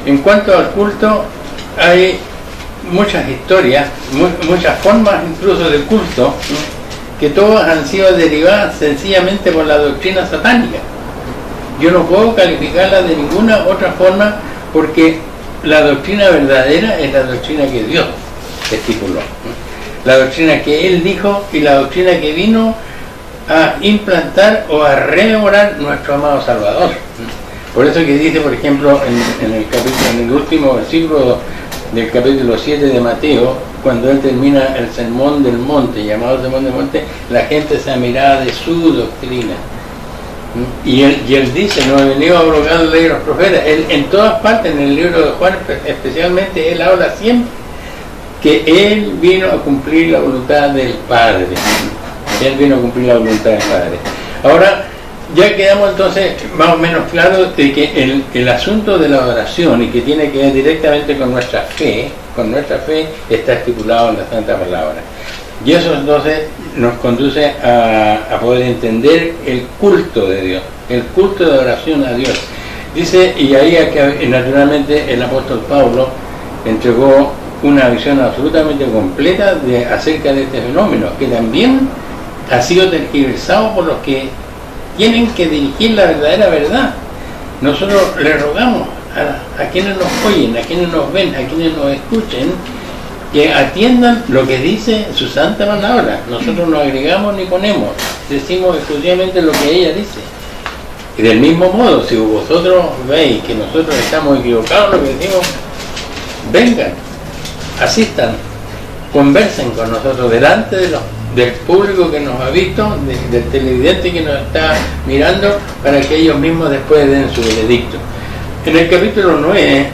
En cuanto al culto, hay muchas historias, muchas formas incluso de culto, que todas han sido derivadas sencillamente por la doctrina satánica. Yo no puedo calificarla de ninguna otra forma, porque la doctrina verdadera es la doctrina que Dios estipuló, la doctrina que Él dijo y la doctrina que vino a implantar o a rememorar nuestro amado Salvador. Por eso que dice, por ejemplo, en el último versículo del capítulo 7 de Mateo, cuando él termina el sermón del monte, llamado sermón del monte, la gente se admiraba de su doctrina. Y él dice: no he venido a abrogar la ley de los profetas. Él, en todas partes, en el libro de Juan especialmente, él habla siempre que él vino a cumplir la voluntad del Padre. Él vino a cumplir la voluntad del Padre. Ahora, ya quedamos entonces más o menos claros de que el asunto de la adoración, y que tiene que ver directamente con nuestra fe está estipulado en la Santa Palabra. Y eso entonces nos conduce a poder entender el culto de Dios, el culto de oración a Dios. Dice, y ahí naturalmente el apóstol Pablo entregó una visión absolutamente completa acerca de este fenómeno, que también ha sido tergiversado por los que tienen que dirigir la verdadera verdad. Nosotros le rogamos a quienes nos oyen, a quienes nos ven, a quienes nos escuchen, que atiendan lo que dice su santa palabra. Nosotros no agregamos ni ponemos, decimos exclusivamente lo que ella dice. Y del mismo modo, si vosotros veis que nosotros estamos equivocados en lo que decimos, vengan, asistan, conversen con nosotros delante del público que nos ha visto, del televidente que nos está mirando, para que ellos mismos después den su veredicto. En el capítulo 9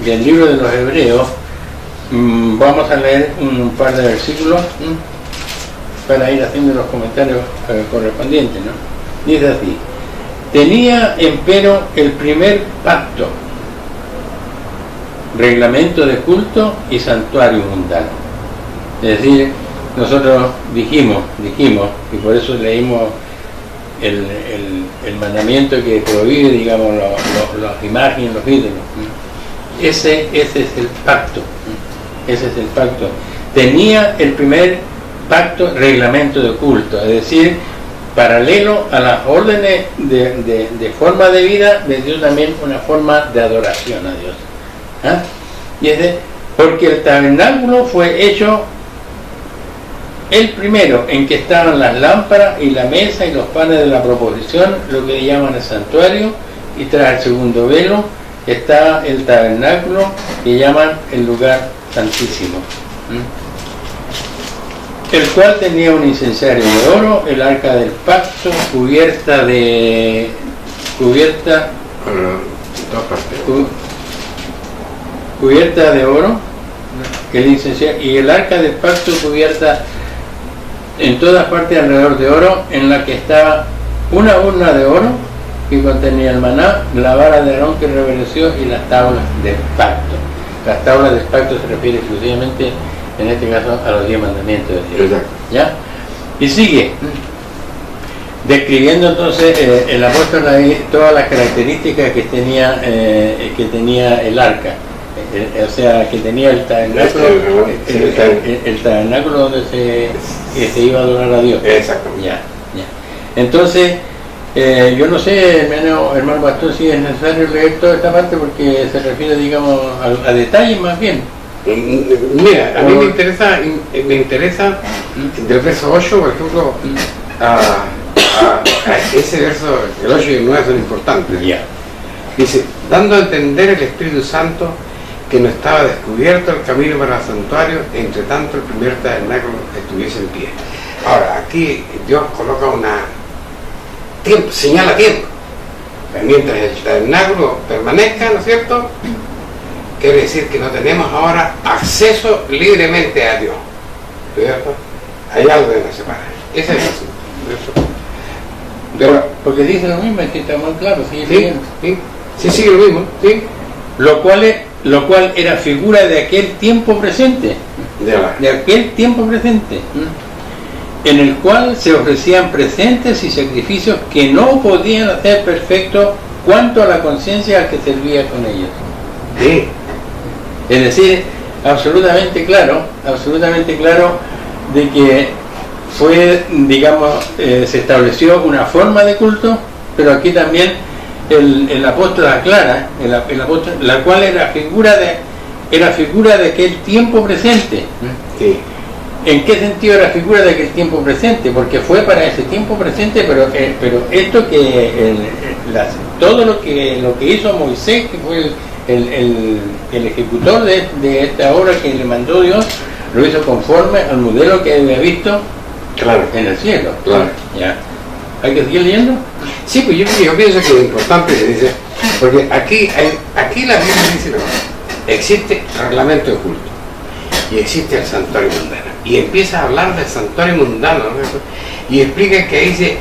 del libro de los Hebreos, vamos a leer un par de versículos para ir haciendo los comentarios correspondientes, ¿no? Dice así: tenía empero el primer pacto, reglamento de culto y santuario mundano. Es decir, nosotros dijimos, y por eso leímos el mandamiento que prohíbe, digamos, las imágenes, los ídolos. Ese es el pacto. Ese es el pacto. Tenía el primer pacto, reglamento de culto, es decir, paralelo a las órdenes de forma de vida, le dio también una forma de adoración a Dios. ¿Ah? Y porque el tabernáculo fue hecho el primero, en que estaban las lámparas y la mesa y los panes de la proposición, lo que llaman el santuario, y tras el segundo velo está el tabernáculo, que llaman el lugar santísimo, el cual tenía un incensario de oro, el arca del pacto cubierta de oro, el incensario, y el arca del pacto cubierta en todas partes alrededor de oro, en la que estaba una urna de oro que contenía el maná, la vara de Aarón que revereció y las tablas del pacto. Las tablas del pacto se refiere exclusivamente, en este caso, a los 10 mandamientos de Dios. Exacto. ¿Ya? Y sigue describiendo entonces el apóstol ahí todas las características que tenía el arca. O sea, que tenía el tabernáculo, el tabernáculo donde se iba a adorar a Dios. Exacto. Ya. Entonces, yo no sé, hermano pastor, si es necesario leer toda esta parte, porque se refiere, digamos, a detalles más bien. Mira, a mí me interesa del verso 8, por ejemplo, a ese verso, el 8 y el 9 son importantes. Ya. Dice, dando a entender el Espíritu Santo que no estaba descubierto el camino para el santuario, entre tanto el primer tabernáculo estuviese en pie. Ahora, aquí Dios coloca señala tiempo. Mientras el tabernáculo permanezca, ¿no es cierto? Quiere decir que no tenemos ahora acceso libremente a Dios, ¿cierto? Hay algo que nos separa. Ese es el asunto. Pero, porque dice lo mismo, es que está muy claro, sí, sigue lo mismo, sí. Lo cual era figura de aquel tiempo presente, de aquel tiempo presente, en el cual se ofrecían presentes y sacrificios que no podían hacer perfecto cuanto a la conciencia al que servía con ellos. Sí. Es decir, absolutamente claro de que fue, digamos, se estableció una forma de culto, pero aquí también el apóstol aclara, la cual era figura de aquel tiempo presente. Sí. ¿En qué sentido era figura de aquel tiempo presente? Porque fue para ese tiempo presente, pero esto que todo lo que hizo Moisés, que fue el ejecutor de esta obra que le mandó Dios, lo hizo conforme al modelo que había visto en el cielo. Claro. Ya. ¿Hay que seguir leyendo? Sí, pues yo pienso que lo importante se dice, porque aquí la Biblia dice, existe reglamento de culto y existe el santuario mundano, y empieza a hablar del santuario mundano, ¿no? Y explica que dice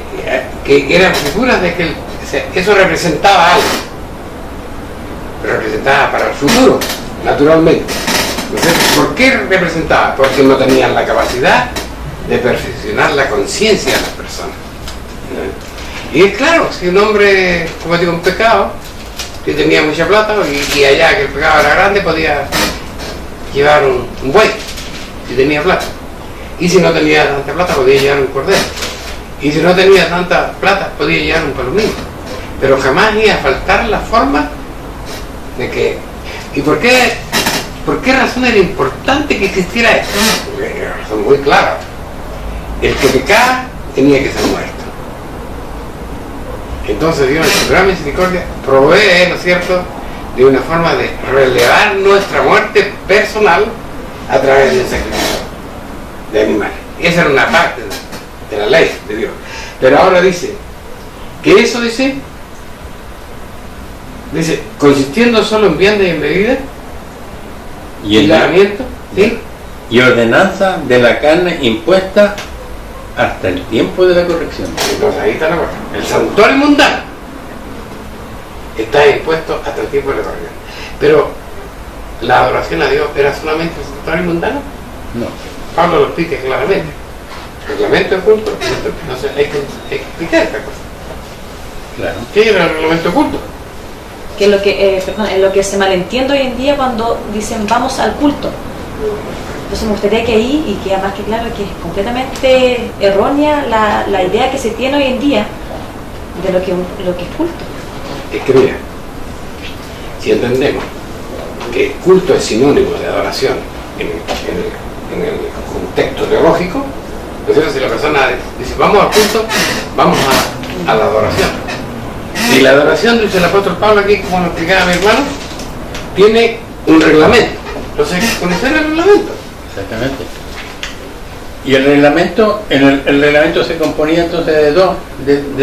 que eran figuras de que eso representaba algo, representaba para el futuro, naturalmente, Entonces, ¿por qué representaba? Porque no tenían la capacidad de perfeccionar la conciencia de las personas. Y es claro, si un hombre cometió un pecado, que tenía mucha plata, y allá que el pecado era grande, podía llevar un buey, si tenía plata. Y si no tenía tanta plata, podía llevar un cordero. Y si no tenía tanta plata, podía llevar un palomino. Pero jamás iba a faltar la forma de que... ¿Y por qué razón era importante que existiera esto? Porque era una razón muy clara. El que pecaba tenía que ser muerto. Entonces Dios en su gran misericordia provee, ¿no es cierto?, de una forma de relevar nuestra muerte personal a través de un sacrificio de animales. Esa era una parte de la ley de Dios. Pero ahora dice que eso dice consistiendo solo en vianda y en bebida y en lavamiento, ¿sí? Y ordenanza de la carne impuesta hasta el tiempo de la corrección. Entonces ahí está la cosa. El santuario mundano está impuesto hasta el tiempo de la corrección. Pero la adoración a Dios era solamente el santuario mundano. No. Pablo lo explica claramente. Reglamento oculto. Entonces hay que explicar esta cosa. Claro. ¿Qué era el reglamento oculto? Que es lo que, es lo que se malentiende hoy en día cuando dicen vamos al culto. Entonces me gustaría que ahí, y queda más que claro que es completamente errónea la idea que se tiene hoy en día de lo que es culto. Es que mira, si entendemos que culto es sinónimo de adoración en el contexto teológico, entonces si la persona dice vamos al culto, vamos a la adoración. Y la adoración, dice el apóstol Pablo aquí, como lo explicaba mi hermano, tiene un reglamento. Entonces hay que conocer el reglamento. Exactamente. Y el reglamento, el reglamento se componía entonces de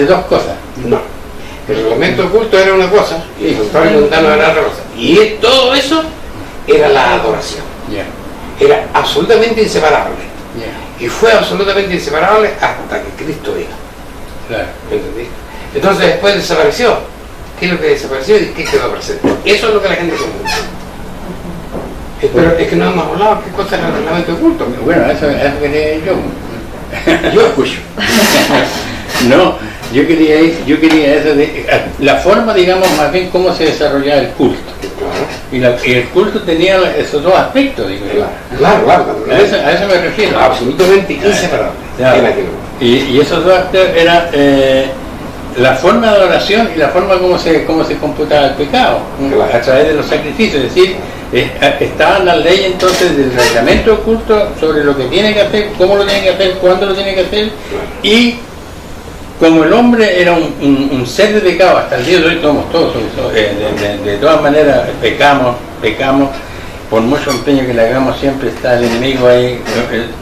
dos cosas. No. El reglamento oculto era una cosa y el santuario mundano era otra cosa. Y todo eso era la adoración. Yeah. Era absolutamente inseparable. Yeah. Y fue absolutamente inseparable hasta que Cristo vino. Claro. ¿Entendí? Entonces después desapareció. ¿Qué es lo que desapareció y qué quedó presente? Eso es lo que la gente confunde. Pero es que no hemos hablado qué cosa era el reglamento oculto. Bueno, eso quería yo. Yo escucho. No, yo quería eso de la forma, digamos, más bien cómo se desarrollaba el culto. Claro. Y el culto tenía esos dos aspectos, digo yo. Claro. A eso me refiero. Absolutamente inseparable. Claro. Y esos dos aspectos eran la forma de adoración y la forma como se computaba el pecado, claro, a través de los sacrificios. Es decir, estaban las leyes entonces del reglamento oculto sobre lo que tiene que hacer, cómo lo tiene que hacer, cuándo lo tiene que hacer, claro. Y como el hombre era un ser de pecado, hasta el día de hoy somos todos, de todas maneras pecamos, por mucho empeño que le hagamos siempre está el enemigo ahí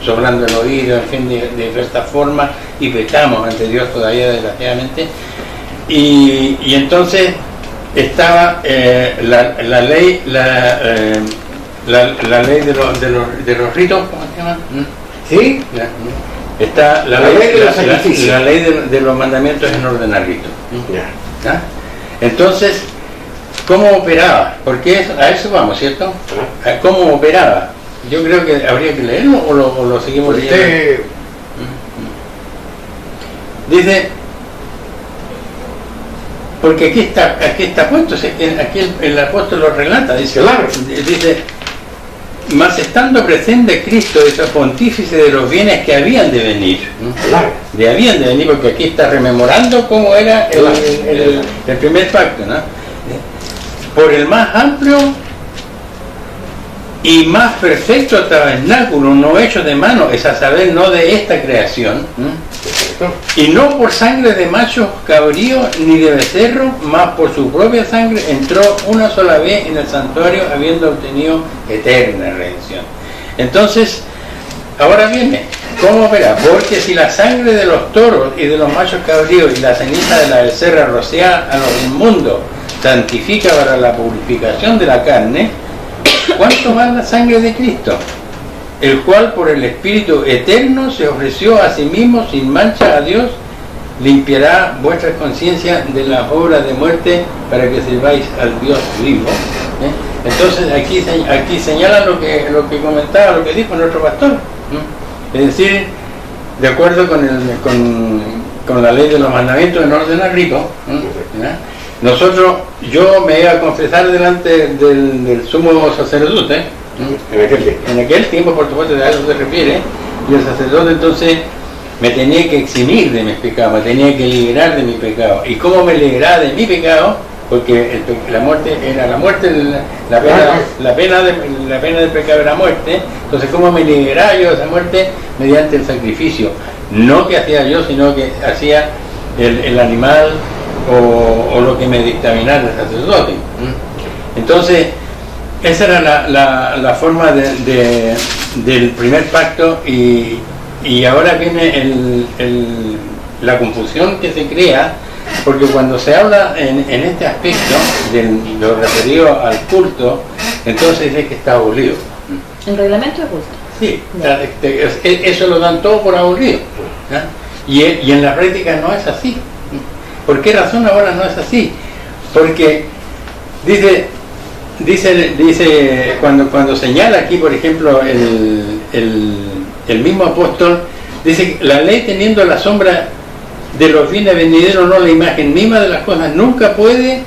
soplando el oído, en fin, de esta forma, y pecamos ante Dios todavía desgraciadamente. Y entonces estaba la ley de los ritos, ¿cómo se llama? ¿Sí? Está la ley de los mandamientos en orden al rito. ¿Ah? Entonces, ¿cómo operaba? Porque a eso vamos, ¿cierto? ¿Cómo operaba? Yo creo que habría que leerlo o lo seguimos leyendo. Dice, porque aquí está puesto, aquí el apóstol lo relata, dice, claro. Dice, mas estando presente Cristo, es pontífice de los bienes que habían de venir. Claro. Habían de venir, porque aquí está rememorando cómo era el primer pacto, ¿no? Por el más amplio y más perfecto tabernáculo, no hecho de mano, es a saber, no de esta creación, y no por sangre de machos cabríos ni de becerro, mas por su propia sangre entró una sola vez en el santuario, habiendo obtenido eterna redención. Entonces, ahora viene, ¿cómo opera? Porque si la sangre de los toros y de los machos cabríos y la ceniza de la becerra rociada a los inmundos santifica para la purificación de la carne, ¿cuánto más la sangre de Cristo? El cual por el Espíritu eterno se ofreció a sí mismo sin mancha a Dios, limpiará vuestras conciencias de las obras de muerte para que sirváis al Dios vivo. Entonces aquí señala lo que comentaba, lo que dijo nuestro pastor. Es decir, de acuerdo con la ley de los mandamientos en orden al rito, yo me iba a confesar delante del sumo sacerdote, en aquel tiempo, por supuesto, a eso se refiere, y el sacerdote entonces me tenía que eximir de mis pecados, me tenía que liberar de mi pecado. ¿Y cómo me liberaba de mi pecado? Porque la muerte era la muerte, la pena del pecado era muerte. Entonces, ¿cómo me liberaba yo de esa muerte? Mediante el sacrificio. No que hacía yo, sino que hacía el animal o lo que me dictaminara el sacerdote. Entonces, esa era la forma del primer pacto, y ahora viene la confusión que se crea, porque cuando se habla en este aspecto de lo referido al culto, entonces dice que está abolido. ¿El reglamento de culto? Sí, eso lo dan todo por abolido, ¿no? Y en la práctica no es así. ¿Por qué razón ahora no es así? Porque dice cuando señala aquí, por ejemplo, el mismo apóstol, dice que la ley, teniendo la sombra de los bienes venideros, no la imagen misma de las cosas, nunca puede,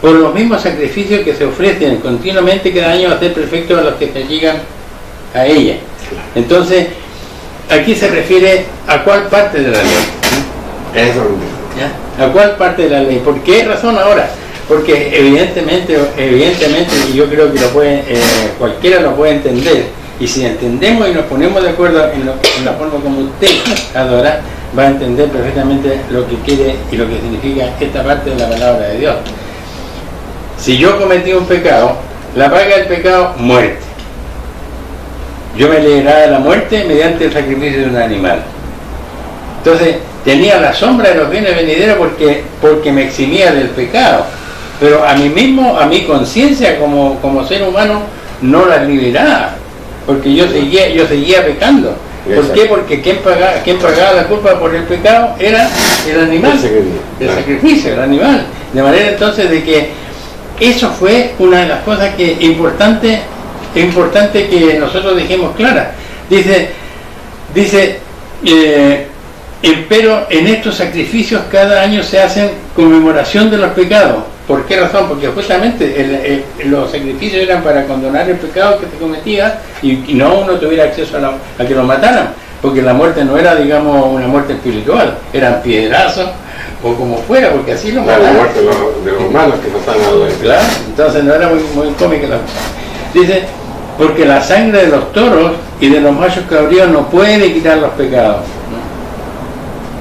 por los mismos sacrificios que se ofrecen continuamente cada año, hacer perfectos a los que se llegan a ella. Entonces, aquí se refiere a cuál parte de la ley. ¿Ya? ¿A cuál parte de la ley? ¿Por qué razón ahora? Porque evidentemente, y yo creo que cualquiera lo puede entender, y si entendemos y nos ponemos de acuerdo en la forma como usted adora, va a entender perfectamente lo que quiere y lo que significa esta parte de la palabra de Dios. Si yo cometí un pecado, la paga del pecado, muerte. Yo me liberaba de la muerte mediante el sacrificio de un animal. Entonces, tenía la sombra de los bienes venideros porque me eximía del pecado. Pero a mí mismo, a mi conciencia como ser humano, no la liberaba, porque yo seguía pecando. ¿Por qué? Porque quien pagaba la culpa por el pecado era el animal, el sacrificio, el animal. De manera entonces de que eso fue una de las cosas que importante que nosotros dijimos clara. Dice pero en estos sacrificios cada año se hacen conmemoración de los pecados. ¿Por qué razón? Porque justamente los sacrificios eran para condonar el pecado que se cometía y no uno tuviera acceso a que lo mataran, porque la muerte no era, digamos, una muerte espiritual, eran piedrazos o como fuera, porque así lo mataban. La muerte de los humanos que no están a claro, entonces no era muy cómica la cosa. Dice, porque la sangre de los toros y de los machos cabríos no puede quitar los pecados, ¿no?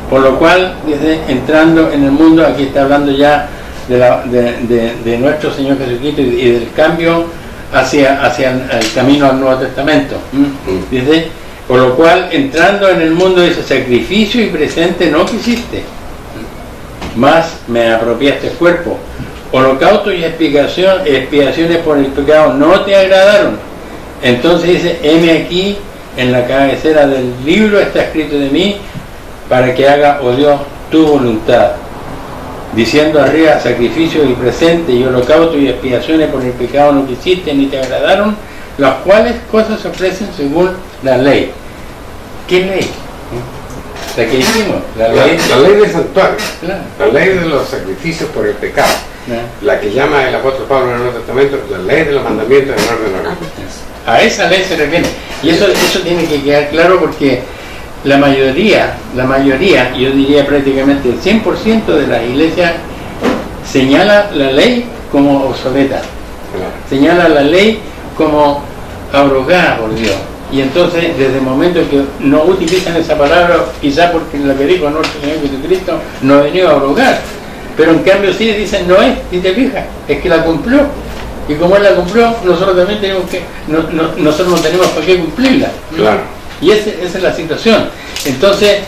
Por lo cual, dice, entrando en el mundo, aquí está hablando ya de nuestro Señor Jesucristo y del cambio hacia el camino al Nuevo Testamento. Dice, por lo cual, entrando en el mundo, dice, sacrificio y presente no quisiste, más me apropiaste el cuerpo. Holocausto y expiaciones por el pecado no te agradaron. Entonces dice, heme aquí, en la cabecera del libro está escrito de mí, para que haga, oh Dios, tu voluntad. Diciendo arriba, sacrificio y presente y holocausto y expiaciones por el pecado no quisiste ni te agradaron, las cuales cosas se ofrecen según la ley. ¿Qué ley? La que dijimos, la ley del santuario, claro. La ley de los sacrificios por el pecado, la que llama el apóstol Pablo en el Nuevo Testamento, la ley de los mandamientos en orden a la justicia. A esa ley se refiere, y eso tiene que quedar claro, porque la mayoría, yo diría prácticamente el 100% de las iglesias señala la ley como obsoleta, señala la ley como abrogada por Dios. Y entonces, desde el momento que no utilizan esa palabra, quizás porque lo que dijo nuestro Señor Jesucristo no ha venido a abrogar, pero en cambio sí dicen no es, si te fijas, es que la cumplió. Y como Él la cumplió, nosotros también tenemos nosotros no tenemos por qué cumplirla. Claro. Y esa es la situación. Entonces,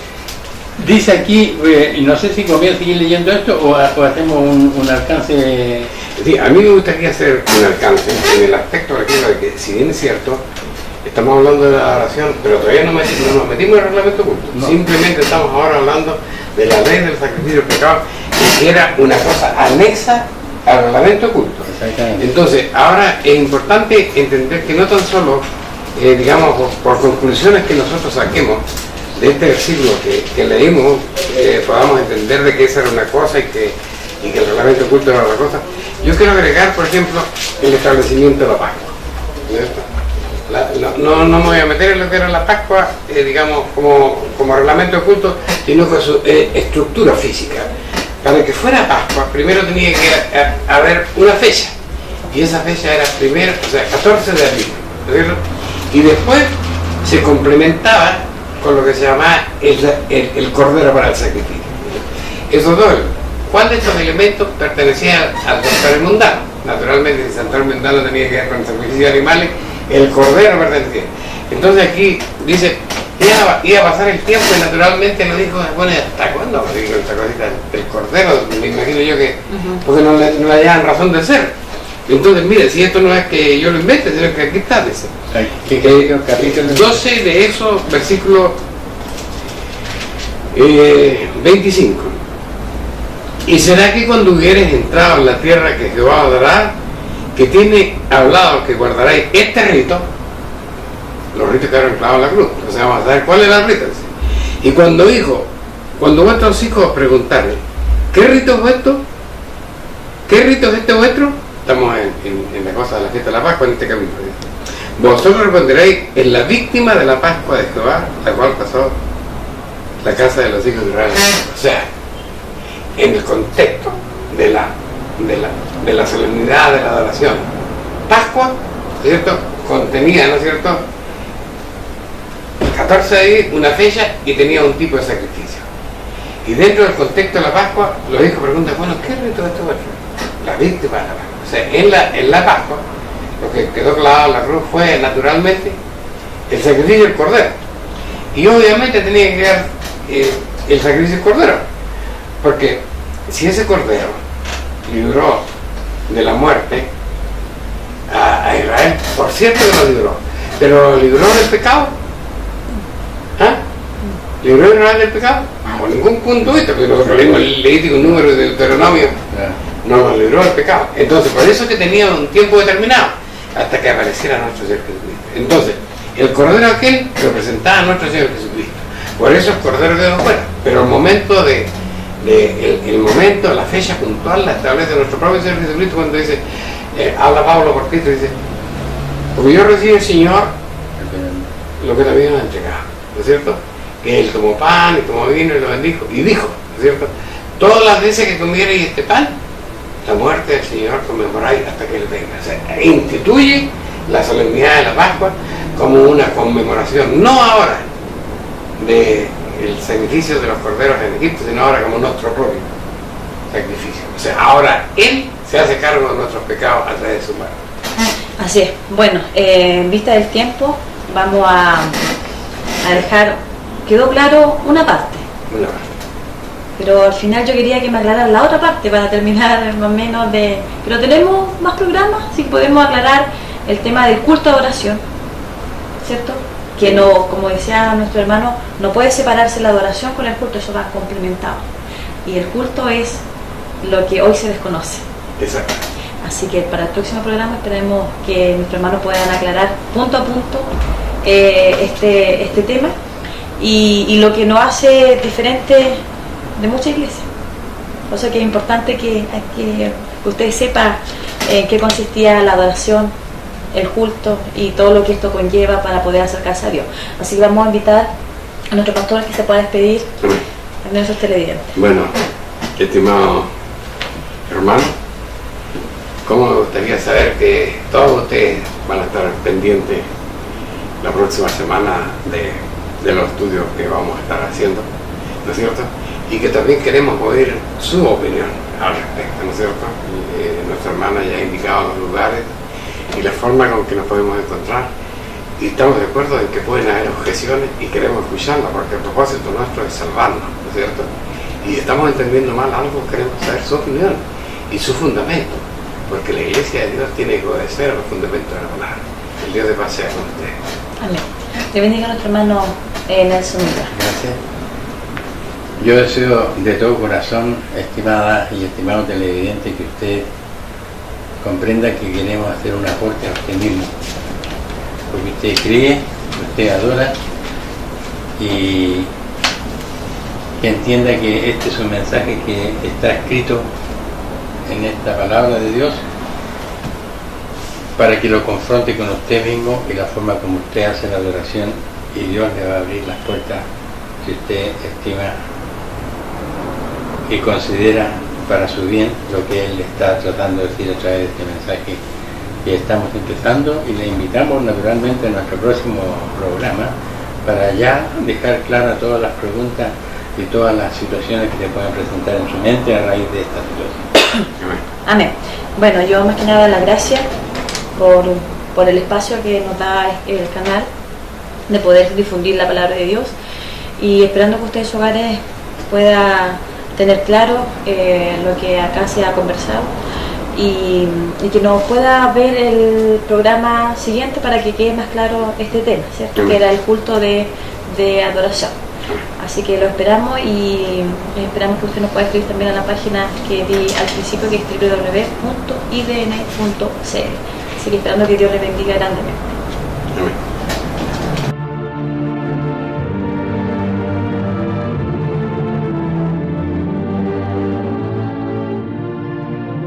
dice aquí, y no sé si conviene seguir leyendo esto o hacemos un alcance. Sí, a mí me gustaría hacer un alcance en el aspecto de que, si bien es cierto, estamos hablando de la oración, pero todavía no nos metimos en el reglamento culto. No. Simplemente estamos ahora hablando de la ley del sacrificio del pecado, que era una cosa anexa al reglamento culto. Exactamente. Entonces, ahora es importante entender que no tan solo, digamos, por conclusiones que nosotros saquemos de este versículo que leímos, podamos entender de que esa era una cosa y que el reglamento oculto era otra cosa. Yo quiero agregar, por ejemplo, el establecimiento de la Pascua. No me voy a meter en lo que era la Pascua, digamos, como reglamento oculto, sino con su estructura física. Para que fuera Pascua, primero tenía que haber una fecha, y esa fecha era primero, o sea, 14 de abril, ¿no? Y después se complementaba con lo que se llamaba el cordero para el sacrificio. Esos dos, ¿cuál de estos elementos pertenecía al santuario mundano? Naturalmente, el santuario mundano tenía que ver con el sacrificio de animales, el cordero pertenecía. Entonces aquí dice, iba a pasar el tiempo y naturalmente lo dijo, bueno, ¿hasta cuándo? Digo, esta cosita del cordero, me imagino yo que, porque no le hayan razón de ser. Entonces, mire, si esto no es que yo lo invente, sino que aquí está, dice. Capítulo 12 de eso, versículo 25. Y será que cuando hubieres entrado en la tierra que Jehová os dará, que tiene hablado que guardaréis este rito, los ritos que eran clavados en la cruz, o sea, vamos a saber cuál era el rito. Y cuando vuestros hijos os preguntaren, ¿qué rito es vuestro? ¿Qué rito es este vuestro? Estamos en la cosa de la fiesta de la Pascua en este capítulo. Vosotros responderéis, en la víctima de la Pascua de Jehová, la cual pasó la casa de los hijos de Israel. O sea, en el contexto de la solemnidad de la adoración. Pascua, ¿cierto? Contenía, ¿no es cierto?, 14 ahí, una fecha, y tenía un tipo de sacrificio. Y dentro del contexto de la Pascua, los hijos preguntan, bueno, ¿qué rito es esto? La víctima de la Pascua. O sea, en la Pascua, lo que quedó clavado en la cruz fue, naturalmente, el sacrificio del cordero. Y obviamente tenía que quedar el sacrificio del cordero. Porque si ese cordero libró de la muerte a Israel, por cierto que lo libró, pero lo libró del pecado. ¿Ah? ¿Libró a Israel del pecado? Bajo ningún punto de vista, porque nosotros leímos el Levítico, un número de Deuteronomio, no lo libró del pecado. Entonces, por eso que tenía un tiempo determinado, hasta que apareciera nuestro Señor Jesucristo. Entonces, el cordero aquel representaba a nuestro Señor Jesucristo. Por eso el cordero quedó fuera. Pero el momento el momento, la fecha puntual la establece nuestro propio Señor Jesucristo cuando dice, habla Pablo por Cristo, dice, porque yo recibí el Señor lo que también nos ha entregado, ¿no es cierto? Que él tomó pan y tomó vino y lo bendijo y dijo, ¿no es cierto? Todas las veces que comierais este pan, la muerte del Señor conmemoráis hasta que Él venga. O sea, instituye la solemnidad de la Pascua como una conmemoración, no ahora del sacrificio de los corderos en Egipto, sino ahora como nuestro propio sacrificio. O sea, ahora Él se hace cargo de nuestros pecados a través de su muerte. Así es. Bueno, en vista del tiempo, vamos a dejar, quedó claro una parte. Una parte. Pero al final yo quería que me aclararan la otra parte para terminar más o menos de... Pero tenemos más programas, sí podemos aclarar el tema del culto de adoración, ¿cierto? Que no, como decía nuestro hermano, no puede separarse la adoración con el culto, eso va complementado. Y el culto es lo que hoy se desconoce. Exacto. Así que para el próximo programa esperemos que nuestros hermanos puedan aclarar punto a punto este tema y lo que nos hace diferente de muchas iglesias. O sea que es importante que ustedes sepan en qué consistía la adoración, el culto y todo lo que esto conlleva para poder acercarse a Dios. Así que vamos a invitar a nuestro pastor que se pueda despedir de nuestros televidentes. Bueno, estimado hermano, ¿cómo me gustaría saber que todos ustedes van a estar pendientes la próxima semana de los estudios que vamos a estar haciendo, ¿no es cierto? Y que también queremos oír su opinión al respecto, ¿no es cierto? Nuestra hermana ya ha indicado los lugares y la forma con que nos podemos encontrar, y estamos de acuerdo en que pueden haber objeciones y queremos escucharlas, porque el propósito nuestro es salvarnos, ¿no es cierto? Y estamos entendiendo mal algo, queremos saber su opinión y su fundamento, porque la iglesia de Dios tiene que obedecer a los fundamentos de la palabra. El Dios de paz sea con ustedes. Amén. Le bendiga a nuestro hermano Nelson. Gracias. Yo deseo de todo corazón, estimada y estimado televidente, que usted comprenda que queremos hacer un aporte a usted mismo, porque usted cree, usted adora, y que entienda que este es un mensaje que está escrito en esta palabra de Dios para que lo confronte con usted mismo y la forma como usted hace la adoración, y Dios le va a abrir las puertas si usted estima y considera para su bien lo que Él está tratando de decir a través de este mensaje que estamos empezando, y le invitamos naturalmente a nuestro próximo programa para ya dejar claras todas las preguntas y todas las situaciones que se pueden presentar en su mente a raíz de esta situación. Amén. Bueno, yo más que nada las gracias por el espacio que nos da el canal de poder difundir la palabra de Dios, y esperando que usted en sus hogares pueda tener claro lo que acá se ha conversado, y que nos pueda ver el programa siguiente para que quede más claro este tema, ¿cierto? Que era el culto de adoración. Así que lo esperamos, y esperamos que usted nos pueda escribir también a la página que di al principio, que es www.idn.cl. Así que esperando que Dios le bendiga grandemente. Amén.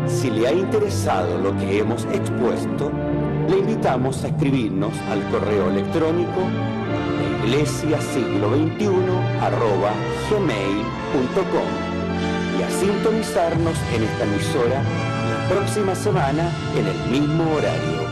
Si le ha interesado lo que hemos expuesto, le invitamos a escribirnos al correo electrónico iglesiasiglo21@gmail.com y a sintonizarnos en esta emisora la próxima semana en el mismo horario.